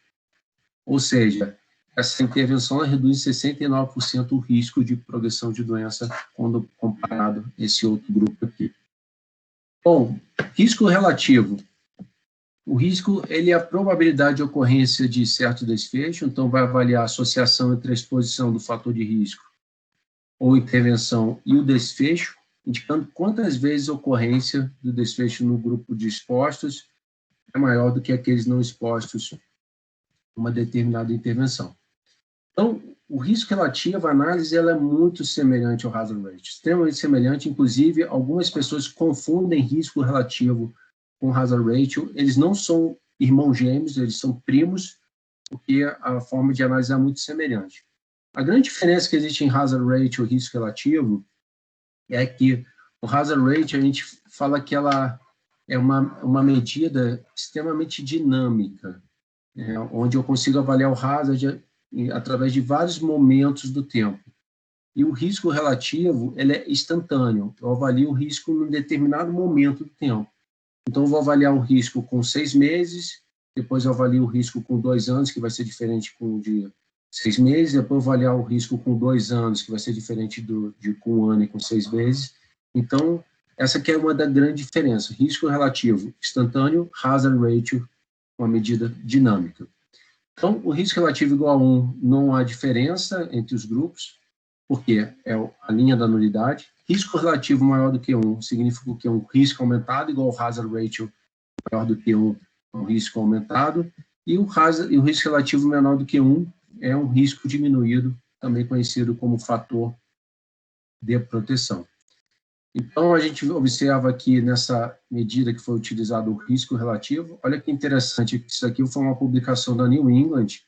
ou seja, essa intervenção reduz 69% o risco de progressão de doença quando comparado a esse outro grupo aqui. Bom, risco relativo. O risco, ele é a probabilidade de ocorrência de certo desfecho, então vai avaliar a associação entre a exposição do fator de risco ou intervenção e o desfecho, indicando quantas vezes a ocorrência do desfecho no grupo de expostos é maior do que aqueles não expostos a uma determinada intervenção. Então, o risco relativo, a análise, ela é muito semelhante ao hazard ratio, extremamente semelhante, inclusive, algumas pessoas confundem risco relativo com hazard ratio, eles não são irmãos gêmeos, eles são primos, porque a forma de análise é muito semelhante. A grande diferença que existe em hazard ratio e risco relativo é que o hazard ratio, a gente fala que ela é uma medida extremamente dinâmica, onde eu consigo avaliar o hazard através de vários momentos do tempo. E o risco relativo, ele é instantâneo. Eu avalio o risco em um determinado momento do tempo. Então, eu vou avaliar o risco com 6 meses, depois eu avalio o risco com 2 anos, que vai ser diferente de 6 meses, depois eu vou avaliar o risco com 2 anos, que vai ser diferente com 1 ano e com 6 meses. Então, essa aqui é uma da grande diferença. Risco relativo instantâneo, hazard ratio, uma medida dinâmica. Então, o risco relativo igual a 1, não há diferença entre os grupos, porque é a linha da nulidade. Risco relativo maior do que 1 significa que é um risco aumentado, igual ao hazard ratio maior do que 1, um risco aumentado, e o risco relativo menor do que 1 é um risco diminuído, também conhecido como fator de proteção. Então, a gente observa aqui nessa medida que foi utilizado o risco relativo, olha que interessante, isso aqui foi uma publicação da New England,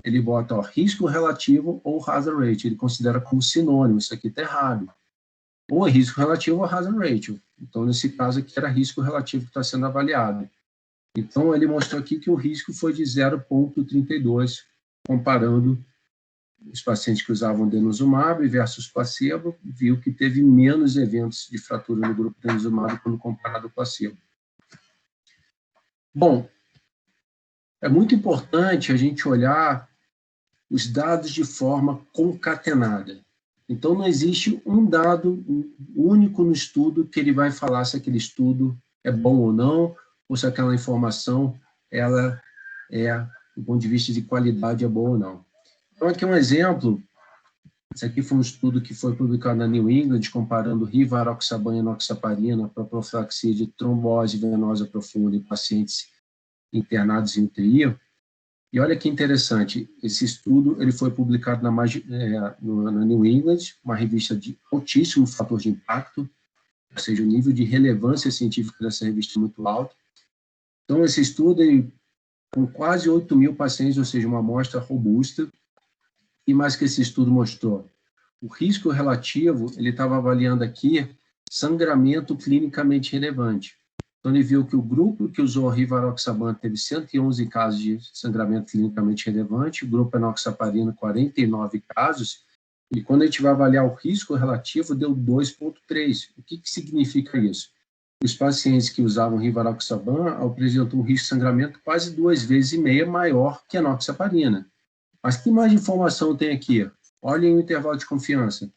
ele bota risco relativo ou hazard ratio, ele considera como sinônimo, isso aqui está errado. Ou é risco relativo ou hazard ratio. Então, nesse caso aqui, era risco relativo que está sendo avaliado. Então, ele mostrou aqui que o risco foi de 0,32, comparando os pacientes que usavam denosumab versus placebo, viu que teve menos eventos de fratura no grupo denosumab quando comparado ao placebo. Bom, é muito importante a gente olhar os dados de forma concatenada. Então, não existe um dado único no estudo que ele vai falar se aquele estudo é bom ou não, ou se aquela informação, ela do ponto de vista de qualidade, é boa ou não. Então, aqui um exemplo, esse aqui foi um estudo que foi publicado na New England, comparando rivaroxaban e enoxaparina para profilaxia de trombose venosa profunda em pacientes internados em UTI. E olha que interessante, esse estudo ele foi publicado na New England, uma revista de altíssimo fator de impacto, ou seja, o nível de relevância científica dessa revista é muito alto. Então, esse estudo, com quase 8.000 pacientes, ou seja, uma amostra robusta, e mais que esse estudo mostrou? O risco relativo, ele estava avaliando aqui sangramento clinicamente relevante. Então, ele viu que o grupo que usou rivaroxaban teve 111 casos de sangramento clinicamente relevante, o grupo enoxaparina, 49 casos, e quando a gente vai avaliar o risco relativo, deu 2,3. O que significa isso? Os pacientes que usavam rivaroxaban apresentam um risco de sangramento quase 2,5 vezes maior que a enoxaparina. Mas que mais de informação tem aqui? Olhem o intervalo de confiança.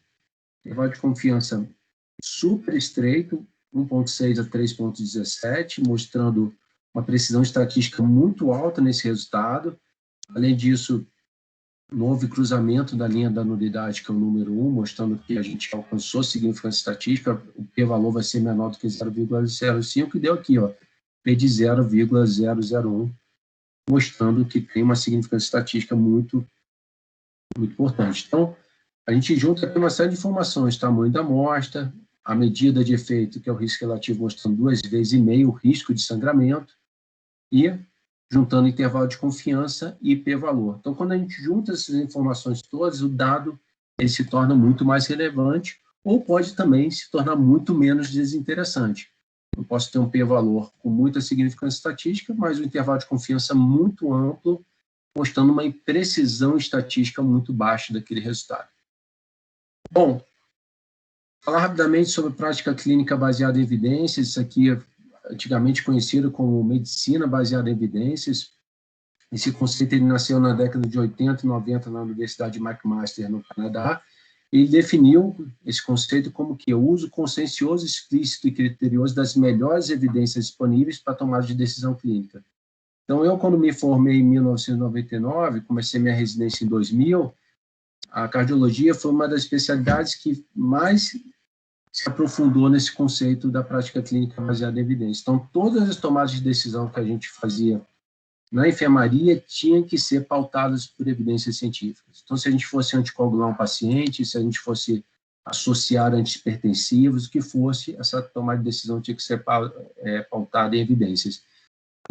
Intervalo de confiança super estreito, 1,6 a 3,17, mostrando uma precisão estatística muito alta nesse resultado. Além disso, não houve cruzamento da linha da nulidade, que é o número 1, mostrando que a gente alcançou significância estatística, o p-valor vai ser menor do que 0,05, e deu aqui, p de 0,001, mostrando que tem uma significância estatística muito, muito importante. Então, a gente junta aqui uma série de informações, tamanho da amostra, a medida de efeito, que é o risco relativo, mostrando 2,5 vezes o risco de sangramento, e juntando intervalo de confiança e p-valor. Então, quando a gente junta essas informações todas, o dado ele se torna muito mais relevante, ou pode também se tornar muito menos desinteressante. posso ter um p-valor com muita significância estatística, mas um intervalo de confiança muito amplo, mostrando uma imprecisão estatística muito baixa daquele resultado. Bom, falar rapidamente sobre prática clínica baseada em evidências. Isso aqui é antigamente conhecido como medicina baseada em evidências. Esse conceito ele nasceu na década de 80 e 90 na Universidade de McMaster, no Canadá. Ele definiu esse conceito como que o uso consciencioso, explícito e criterioso das melhores evidências disponíveis para tomada de decisão clínica. Então, eu, quando me formei em 1999, comecei minha residência em 2000, a cardiologia foi uma das especialidades que mais se aprofundou nesse conceito da prática clínica baseada em evidência. Então, todas as tomadas de decisão que a gente fazia na enfermaria tinham que ser pautadas por evidências científicas. Então, se a gente fosse anticoagular um paciente, se a gente fosse associar antihipertensivos, o que fosse, essa tomada de decisão tinha que ser pautada em evidências.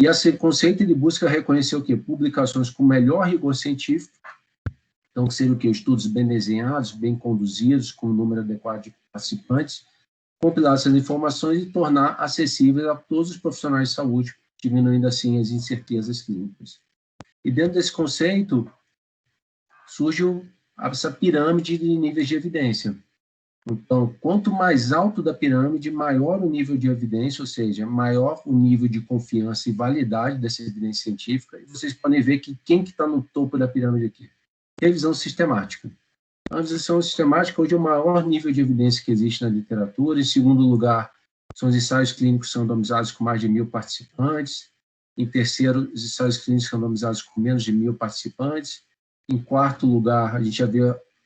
E esse conceito ele busca reconhecer o quê? Publicações com melhor rigor científico, então, que seriam o quê? Estudos bem desenhados, bem conduzidos, com um número adequado de participantes, compilar essas informações e tornar acessíveis a todos os profissionais de saúde, diminuindo assim as incertezas clínicas. E dentro desse conceito, surge essa pirâmide de níveis de evidência. Então, quanto mais alto da pirâmide, maior o nível de evidência, ou seja, maior o nível de confiança e validade dessa evidência científica. E vocês podem ver que quem que está no topo da pirâmide aqui? Revisão sistemática. A revisão sistemática hoje é o maior nível de evidência que existe na literatura. Em segundo lugar, são os ensaios clínicos randomizados com mais de 1.000 participantes. Em terceiro, os ensaios clínicos randomizados com menos de 1.000 participantes. Em quarto lugar, a gente já vê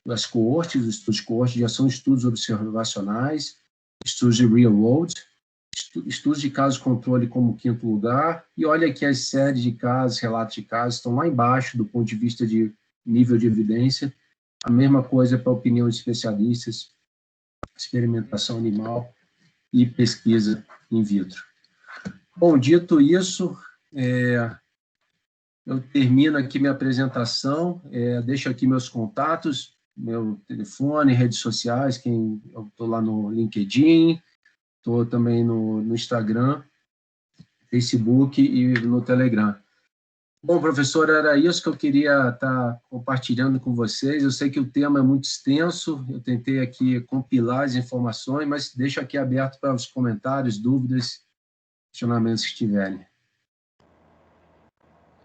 as coortes, os estudos de coorte, já são estudos observacionais, estudos de real world, estudos de casos controle como quinto lugar. E olha aqui as séries de casos, relatos de casos, estão lá embaixo do ponto de vista de nível de evidência. A mesma coisa para opinião de especialistas, experimentação animal e pesquisa in vitro. Bom, dito isso, eu termino aqui minha apresentação, deixo aqui meus contatos, meu telefone, redes sociais, eu estou lá no LinkedIn, estou também no Instagram, Facebook e no Telegram. Bom, professor, era isso que eu queria estar compartilhando com vocês. Eu sei que o tema é muito extenso, eu tentei aqui compilar as informações, mas deixo aqui aberto para os comentários, dúvidas, questionamentos que tiverem.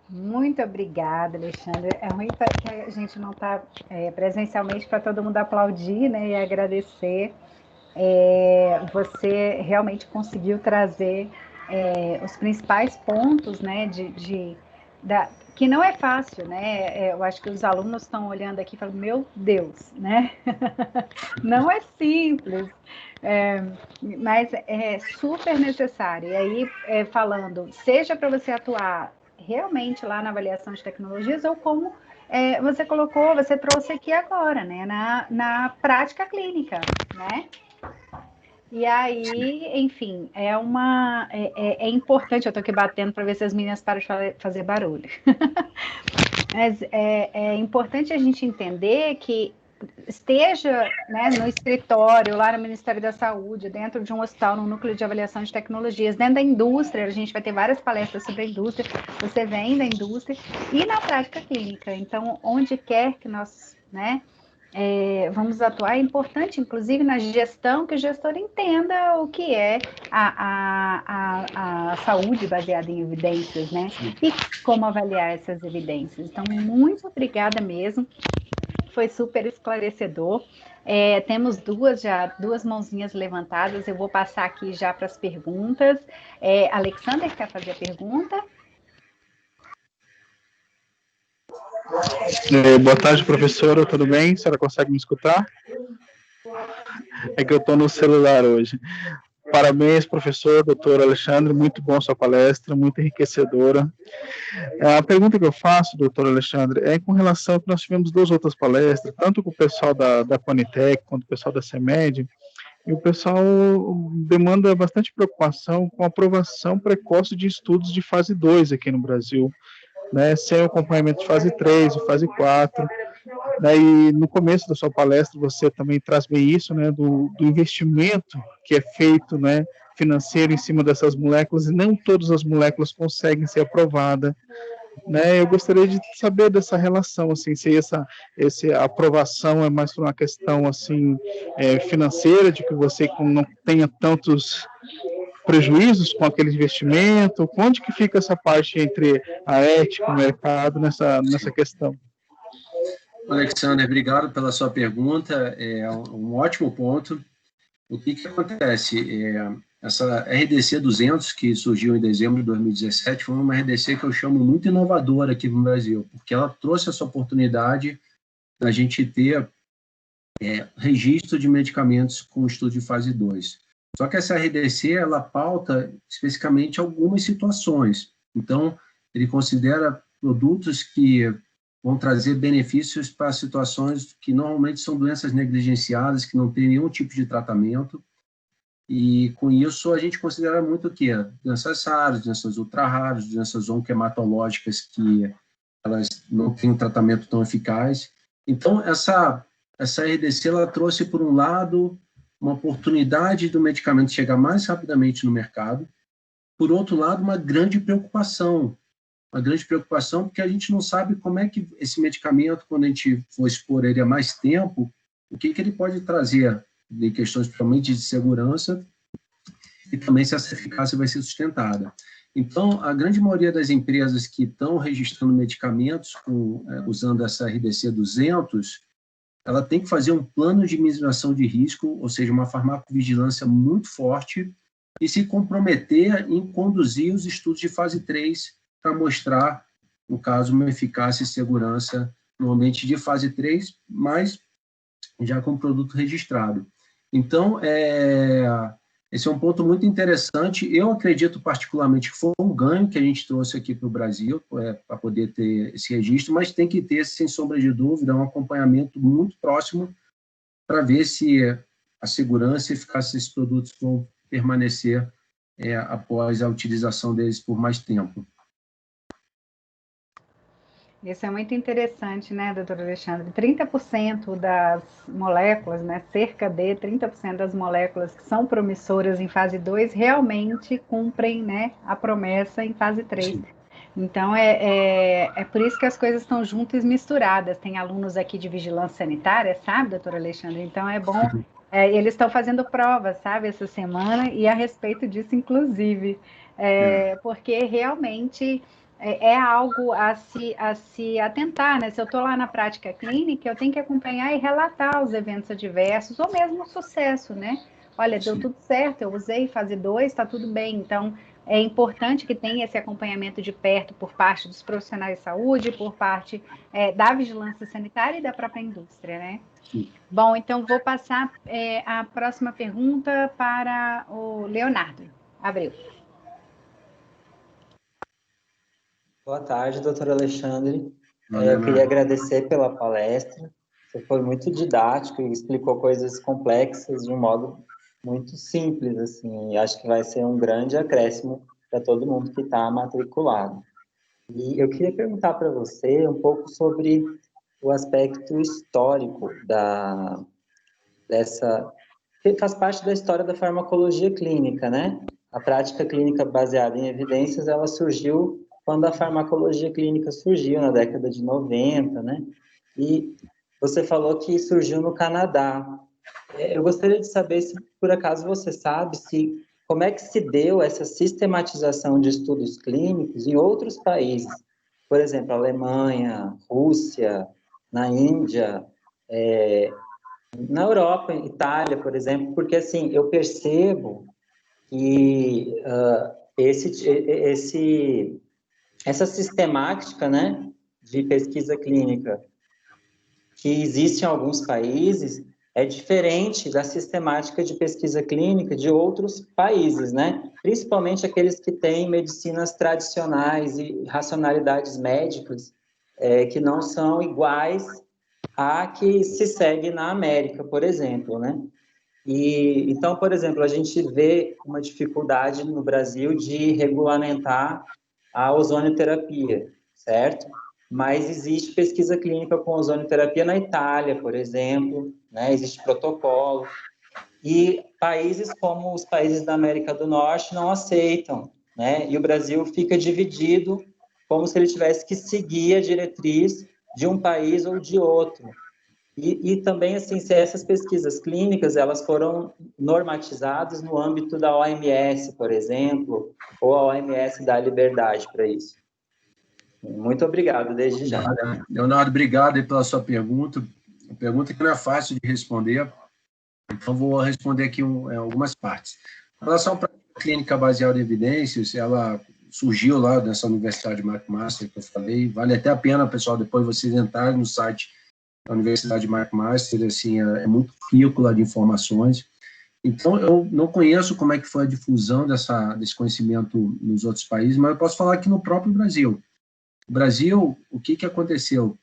Muito obrigada, Alexandre. É ruim que a gente não está presencialmente para todo mundo aplaudir, né, e agradecer. Você realmente conseguiu trazer os principais pontos, né, que não é fácil, né? Eu acho que os alunos estão olhando aqui e falando, meu Deus, né? Não é simples, mas é super necessário. E aí, falando, seja para você atuar realmente lá na avaliação de tecnologias, ou como você trouxe aqui agora, né? Na prática clínica, né? E aí, enfim, é importante, eu estou aqui batendo para ver se as meninas param de fazer barulho. Mas é importante a gente entender que esteja, né, no escritório, lá no Ministério da Saúde, dentro de um hospital, no núcleo de avaliação de tecnologias, dentro da indústria, a gente vai ter várias palestras sobre a indústria, você vem da indústria, e na prática clínica. Então, onde quer que nós, né, vamos atuar, é importante, inclusive, na gestão, que o gestor entenda o que é a saúde baseada em evidências, né? E como avaliar essas evidências. Então, muito obrigada mesmo, foi super esclarecedor. Temos duas mãozinhas levantadas, eu vou passar aqui já para as perguntas. Alexander, quer fazer a pergunta? Boa tarde, professora, tudo bem? A senhora consegue me escutar? É que eu estou no celular hoje. Parabéns, professor, doutor Alexandre, muito bom sua palestra, muito enriquecedora. A pergunta que eu faço, doutor Alexandre, é com relação a que nós tivemos duas outras palestras, tanto com o pessoal da Conitec quanto o pessoal da CEMED, e o pessoal demanda bastante preocupação com a aprovação precoce de estudos de fase 2 aqui no Brasil, né, sem o acompanhamento de fase 3 e fase 4. né, e no começo da sua palestra você também traz bem isso, né, do investimento que é feito, né, financeiro em cima dessas moléculas, e não todas as moléculas conseguem ser aprovadas, né? Eu gostaria de saber dessa relação, assim, se essa aprovação é mais por uma questão assim financeira, de que você não tenha tantos prejuízos com aquele investimento, onde que fica essa parte entre a ética e o mercado nessa questão? Alexander, obrigado pela sua pergunta, é um ótimo ponto. O que acontece? Essa RDC 200, que surgiu em dezembro de 2017, foi uma RDC que eu chamo muito inovadora aqui no Brasil, porque ela trouxe essa oportunidade da gente ter registro de medicamentos com estudo de fase 2. Só que essa RDC, ela pauta especificamente algumas situações. Então, ele considera produtos que vão trazer benefícios para situações que normalmente são doenças negligenciadas, que não têm nenhum tipo de tratamento. E, com isso, a gente considera muito o quê? Doenças raras, doenças ultra raras, doenças oncohematológicas que elas não têm um tratamento tão eficaz. Então, essa RDC, ela trouxe, por um lado, uma oportunidade do medicamento chegar mais rapidamente no mercado. Por outro lado, uma grande preocupação porque a gente não sabe como é que esse medicamento, quando a gente for expor ele há mais tempo, o que ele pode trazer de questões principalmente de segurança e também se essa eficácia vai ser sustentada. Então, a grande maioria das empresas que estão registrando medicamentos usando essa RDC 200, ela tem que fazer um plano de minimização de risco, ou seja, uma farmacovigilância muito forte, e se comprometer em conduzir os estudos de fase 3 para mostrar, no caso, uma eficácia e segurança no ambiente de fase 3, mas já com produto registrado. Então, esse é um ponto muito interessante. Eu acredito particularmente que foi um ganho que a gente trouxe aqui para o Brasil, para poder ter esse registro, mas tem que ter, sem sombra de dúvida, um acompanhamento muito próximo para ver se a segurança e eficácia desses produtos vão permanecer após a utilização deles por mais tempo. Isso é muito interessante, né, doutor Alexandre? 30% das moléculas, né, cerca de 30% das moléculas que são promissoras em fase 2 realmente cumprem, né, a promessa em fase 3. Sim. Então, é por isso que as coisas estão juntas e misturadas. Tem alunos aqui de vigilância sanitária, sabe, doutor Alexandre? Então, é bom... eles estão fazendo provas, sabe, essa semana, e a respeito disso, inclusive. Porque realmente... é algo a se atentar, né? Se eu estou lá na prática clínica, eu tenho que acompanhar e relatar os eventos adversos, ou mesmo o sucesso, né? Olha, deu tudo certo, eu usei fase 2, está tudo bem. Então, é importante que tenha esse acompanhamento de perto por parte dos profissionais de saúde, por parte da vigilância sanitária e da própria indústria, né? Sim. Bom, então vou passar a próxima pergunta para o Leonardo Abreu. Boa tarde, doutor Alexandre. Eu queria agradecer pela palestra. Você foi muito didático e explicou coisas complexas de um modo muito simples, assim, e acho que vai ser um grande acréscimo para todo mundo que está matriculado. E eu queria perguntar para você um pouco sobre o aspecto histórico que faz parte da história da farmacologia clínica, né? A prática clínica baseada em evidências, ela surgiu quando a farmacologia clínica surgiu, na década de 90, né? E você falou que surgiu no Canadá. Eu gostaria de saber se, por acaso, você sabe como é que se deu essa sistematização de estudos clínicos em outros países. Por exemplo, Alemanha, Rússia, na Índia, na Europa, Itália, por exemplo, porque, assim, eu percebo que essa sistemática, né, de pesquisa clínica que existe em alguns países é diferente da sistemática de pesquisa clínica de outros países, né? Principalmente aqueles que têm medicinas tradicionais e racionalidades médicas que não são iguais à que se segue na América, por exemplo, né? E, então, por exemplo, a gente vê uma dificuldade no Brasil de regulamentar a ozonioterapia, certo? mas existe pesquisa clínica com ozonioterapia na Itália, por exemplo, né? Existe protocolo. E países como os países da América do Norte não aceitam, né? E o Brasil fica dividido, como se ele tivesse que seguir a diretriz de um país ou de outro. E também, assim, se essas pesquisas clínicas, elas foram normatizadas no âmbito da OMS, por exemplo, ou a OMS dá liberdade para isso. Muito obrigado, desde já. Leonardo, obrigado aí pela sua pergunta. Uma pergunta que não é fácil de responder, então vou responder aqui algumas partes. Em relação à prática clínica baseada em evidências, ela surgiu lá nessa Universidade McMaster que eu falei. Vale até a pena, pessoal, depois vocês entrarem no site da Universidade McMaster, assim, é muito rico lá de informações. Então, eu não conheço como é que foi a difusão desse conhecimento nos outros países, mas eu posso falar que no próprio Brasil. O Brasil, o que aconteceu?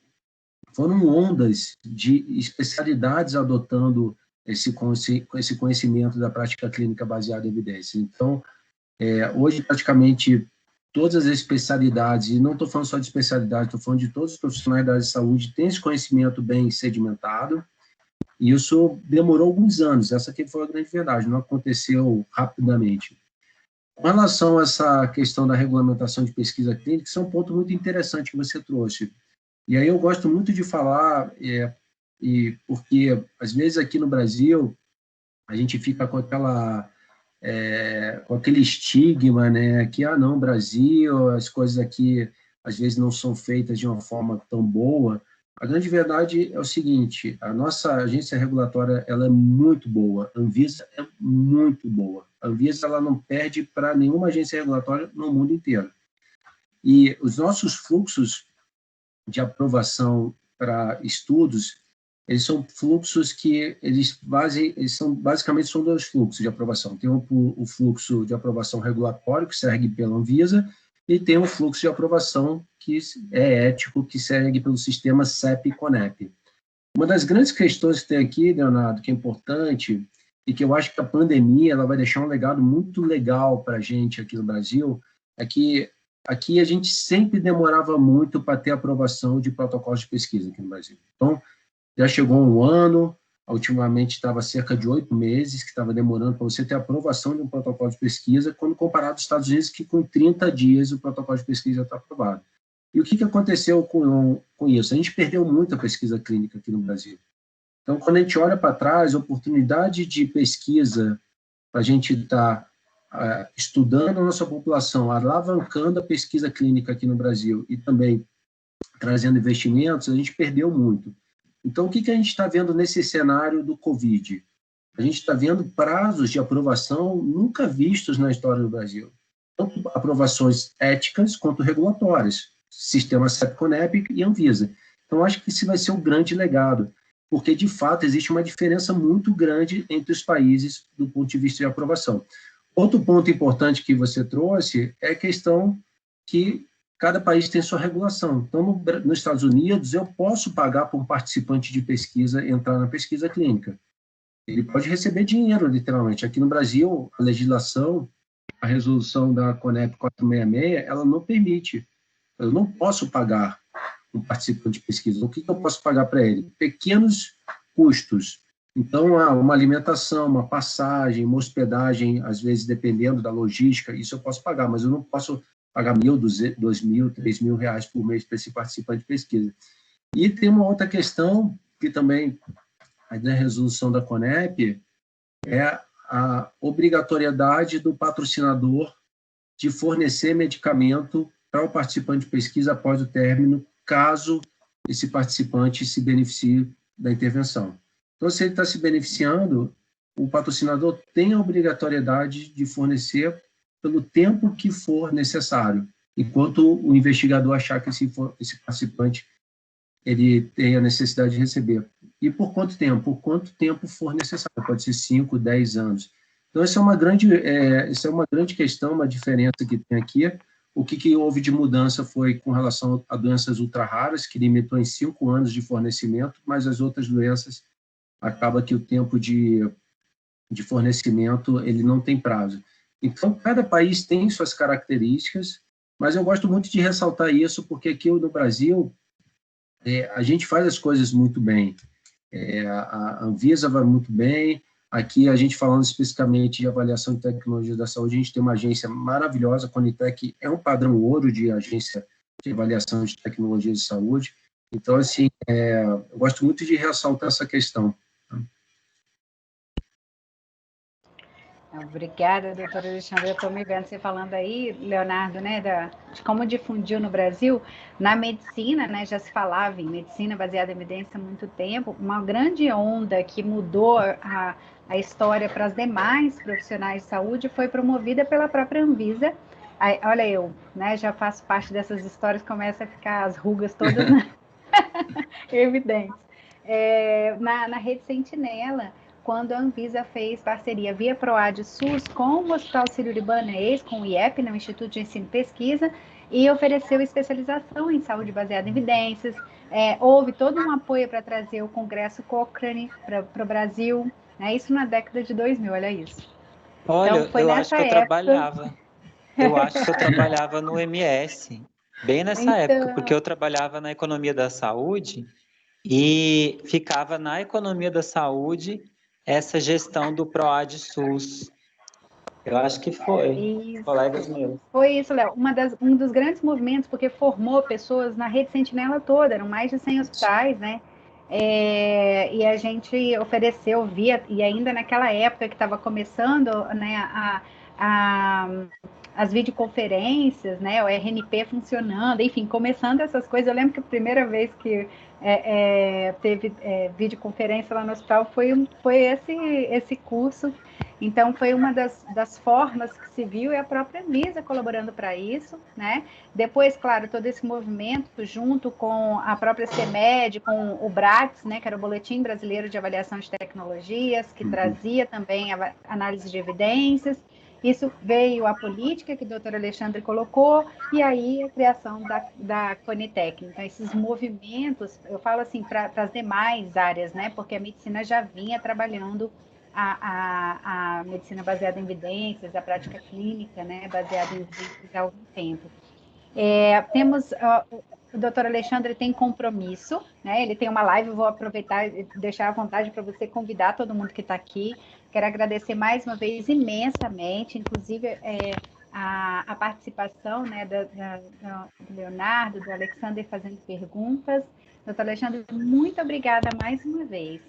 Foram ondas de especialidades adotando esse conhecimento da prática clínica baseada em evidência. Então, hoje, praticamente, todas as especialidades, e não estou falando só de especialidade, estou falando de todos os profissionais da área de saúde, têm esse conhecimento bem sedimentado, e isso demorou alguns anos, essa aqui foi a grande verdade, não aconteceu rapidamente. Com relação a essa questão da regulamentação de pesquisa clínica, isso é um ponto muito interessante que você trouxe. E aí eu gosto muito de falar, porque às vezes aqui no Brasil a gente fica com com aquele estigma, né, que não, Brasil, as coisas aqui às vezes não são feitas de uma forma tão boa. A grande verdade é o seguinte: a nossa agência regulatória ela é muito boa, a Anvisa é muito boa. A Anvisa ela não perde para nenhuma agência regulatória no mundo inteiro. E os nossos fluxos de aprovação para estudos, eles são fluxos que basicamente são dois fluxos de aprovação. Tem o fluxo de aprovação regulatório, que segue pela Anvisa, e tem o fluxo de aprovação que é ético, que segue pelo sistema CEP e CONEP. Uma das grandes questões que tem aqui, Leonardo, que é importante, e que eu acho que a pandemia ela vai deixar um legado muito legal para a gente aqui no Brasil, é que aqui a gente sempre demorava muito para ter aprovação de protocolos de pesquisa aqui no Brasil. Então, já chegou um ano, ultimamente estava cerca de 8 meses que estava demorando para você ter aprovação de um protocolo de pesquisa, quando comparado aos Estados Unidos, que com 30 dias o protocolo de pesquisa já está aprovado. E o que aconteceu com isso? A gente perdeu muita pesquisa clínica aqui no Brasil. Então, quando a gente olha para trás, a oportunidade de pesquisa para a gente estar estudando a nossa população, alavancando a pesquisa clínica aqui no Brasil e também trazendo investimentos, a gente perdeu muito. Então, o que a gente está vendo nesse cenário do Covid? A gente está vendo prazos de aprovação nunca vistos na história do Brasil. Tanto aprovações éticas quanto regulatórias, sistema CEP-CONEP e Anvisa. Então, acho que esse vai ser um grande legado, porque, de fato, existe uma diferença muito grande entre os países do ponto de vista de aprovação. Outro ponto importante que você trouxe é a questão que cada país tem sua regulação. Então, nos Estados Unidos, eu posso pagar para um participante de pesquisa entrar na pesquisa clínica. Ele pode receber dinheiro, literalmente. Aqui no Brasil, a legislação, a resolução da CONEP 466, ela não permite. Eu não posso pagar um participante de pesquisa. O que eu posso pagar para ele? Pequenos custos. Então, uma alimentação, uma passagem, uma hospedagem, às vezes, dependendo da logística, isso eu posso pagar, mas eu não posso pagar R$1.000, R$2.000, R$3.000 por mês para esse participante de pesquisa. E tem uma outra questão, que também é da resolução da CONEP, é a obrigatoriedade do patrocinador de fornecer medicamento para o participante de pesquisa após o término, caso esse participante se beneficie da intervenção. Então, se ele está se beneficiando, o patrocinador tem a obrigatoriedade de fornecer pelo tempo que for necessário, enquanto o investigador achar que esse participante ele tem a necessidade de receber. E por quanto tempo? Por quanto tempo for necessário, pode ser 5, 10 anos. Então, essa é uma grande questão, uma diferença que tem aqui. O que houve de mudança foi com relação a doenças ultra-raras, que limitou em 5 anos de fornecimento, mas as outras doenças, acaba que o tempo de fornecimento ele não tem prazo. Então, cada país tem suas características, Mas eu gosto muito de ressaltar isso, porque aqui no Brasil, a gente faz as coisas muito bem. A Anvisa vai muito bem. Aqui, a gente falando especificamente de avaliação de tecnologia da saúde, a gente tem uma agência maravilhosa, a Conitec é um padrão ouro de agência de avaliação de tecnologia de saúde. Então, assim, eu gosto muito de ressaltar essa questão. Obrigada, doutora Alexandre. Eu estou me vendo você falando aí, Leonardo, né, de como difundiu no Brasil. Na medicina, né, já se falava em medicina baseada em evidência há muito tempo. Uma grande onda que mudou a história para as demais profissionais de saúde foi promovida pela própria Anvisa. Aí, olha, eu, né, já faço parte dessas histórias, começa a ficar as rugas todas evidentes. Na Rede Sentinela, quando a Anvisa fez parceria via PROAD SUS com o Hospital Sírio-Libanês, com o IEP, no Instituto de Ensino e Pesquisa, e ofereceu especialização em saúde baseada em evidências. Houve todo um apoio para trazer o Congresso Cochrane para o Brasil, né? Isso na década de 2000, olha isso. Olha, Então, foi eu acho nessa que eu época... trabalhava no MS, bem nessa época, porque eu trabalhava na economia da saúde e ficava na economia da saúde essa gestão do PROAD SUS. Eu acho que foi, Isso. colegas meus. Foi isso, Léo. Um dos grandes movimentos, porque formou pessoas na Rede Sentinela toda, eram mais de 100 hospitais, né? E a gente ofereceu via, e ainda naquela época que estava começando, né, as videoconferências, né, o RNP funcionando, enfim, começando essas coisas. Eu lembro que a primeira vez que teve videoconferência lá no hospital foi esse curso. Então, foi uma das formas que se viu, e a própria Anvisa colaborando para isso, né? Depois, claro, todo esse movimento, junto com a própria CEMED, com o BRATS, né, que era o Boletim Brasileiro de Avaliação de Tecnologias, que trazia também a análise de evidências. Isso veio a política que o doutor Alexandre colocou, e aí a criação da Conitec. Então, esses movimentos, eu falo assim, para as demais áreas, né? Porque a medicina já vinha trabalhando a medicina baseada em evidências, a prática clínica, né, baseada em evidências há algum tempo. O doutor Alexandre tem compromisso, né? Ele tem uma live, vou aproveitar e deixar à vontade para você convidar todo mundo que está aqui. Quero agradecer mais uma vez imensamente, inclusive a participação, né, do Leonardo, do Alexandre fazendo perguntas. Doutor Alexandre, muito obrigada mais uma vez.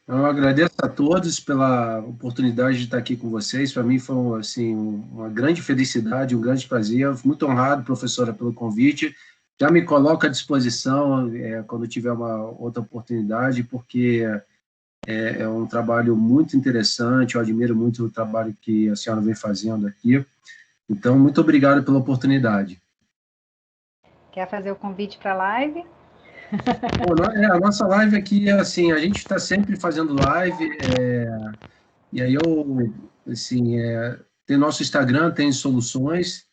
Eu agradeço a todos pela oportunidade de estar aqui com vocês. Para mim foi assim, uma grande felicidade, um grande prazer. Muito honrado, professora, pelo convite. Já me coloco à disposição quando tiver uma outra oportunidade, porque é um trabalho muito interessante. Eu admiro muito o trabalho que a senhora vem fazendo aqui. Então, muito obrigado pela oportunidade. Quer fazer o convite para a live? A nossa live aqui, assim, a gente está sempre fazendo live, e aí tem nosso Instagram, tem soluções,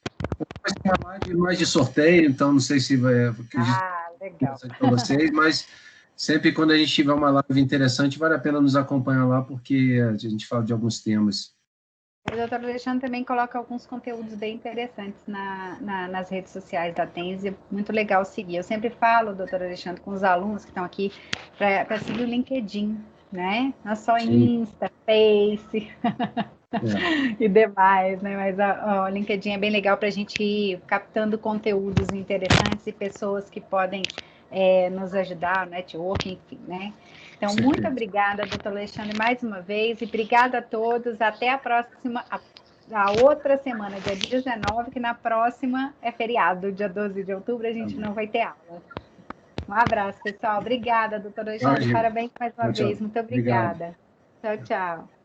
mas tem uma live mais de sorteio, então não sei se vai legal para vocês, mas sempre quando a gente tiver uma live interessante, vale a pena nos acompanhar lá, porque a gente fala de alguns temas. O doutor Alexandre também coloca alguns conteúdos bem interessantes nas redes sociais da Tense, muito legal seguir. Eu sempre falo, doutor Alexandre, com os alunos que estão aqui, para seguir o LinkedIn, né? Não só Insta, Face e demais, né? Mas o LinkedIn é bem legal para a gente ir captando conteúdos interessantes e pessoas que podem nos ajudar, networking, enfim, né? Então, muito obrigada, doutor Alexandre, mais uma vez, e obrigada a todos. Até a próxima, a outra semana, dia 19, que na próxima é feriado, dia 12 de outubro, a gente não vai ter aula. Um abraço, pessoal. Obrigada, doutor Alexandre. Parabéns mais uma vez. Muito obrigada. Tchau, tchau.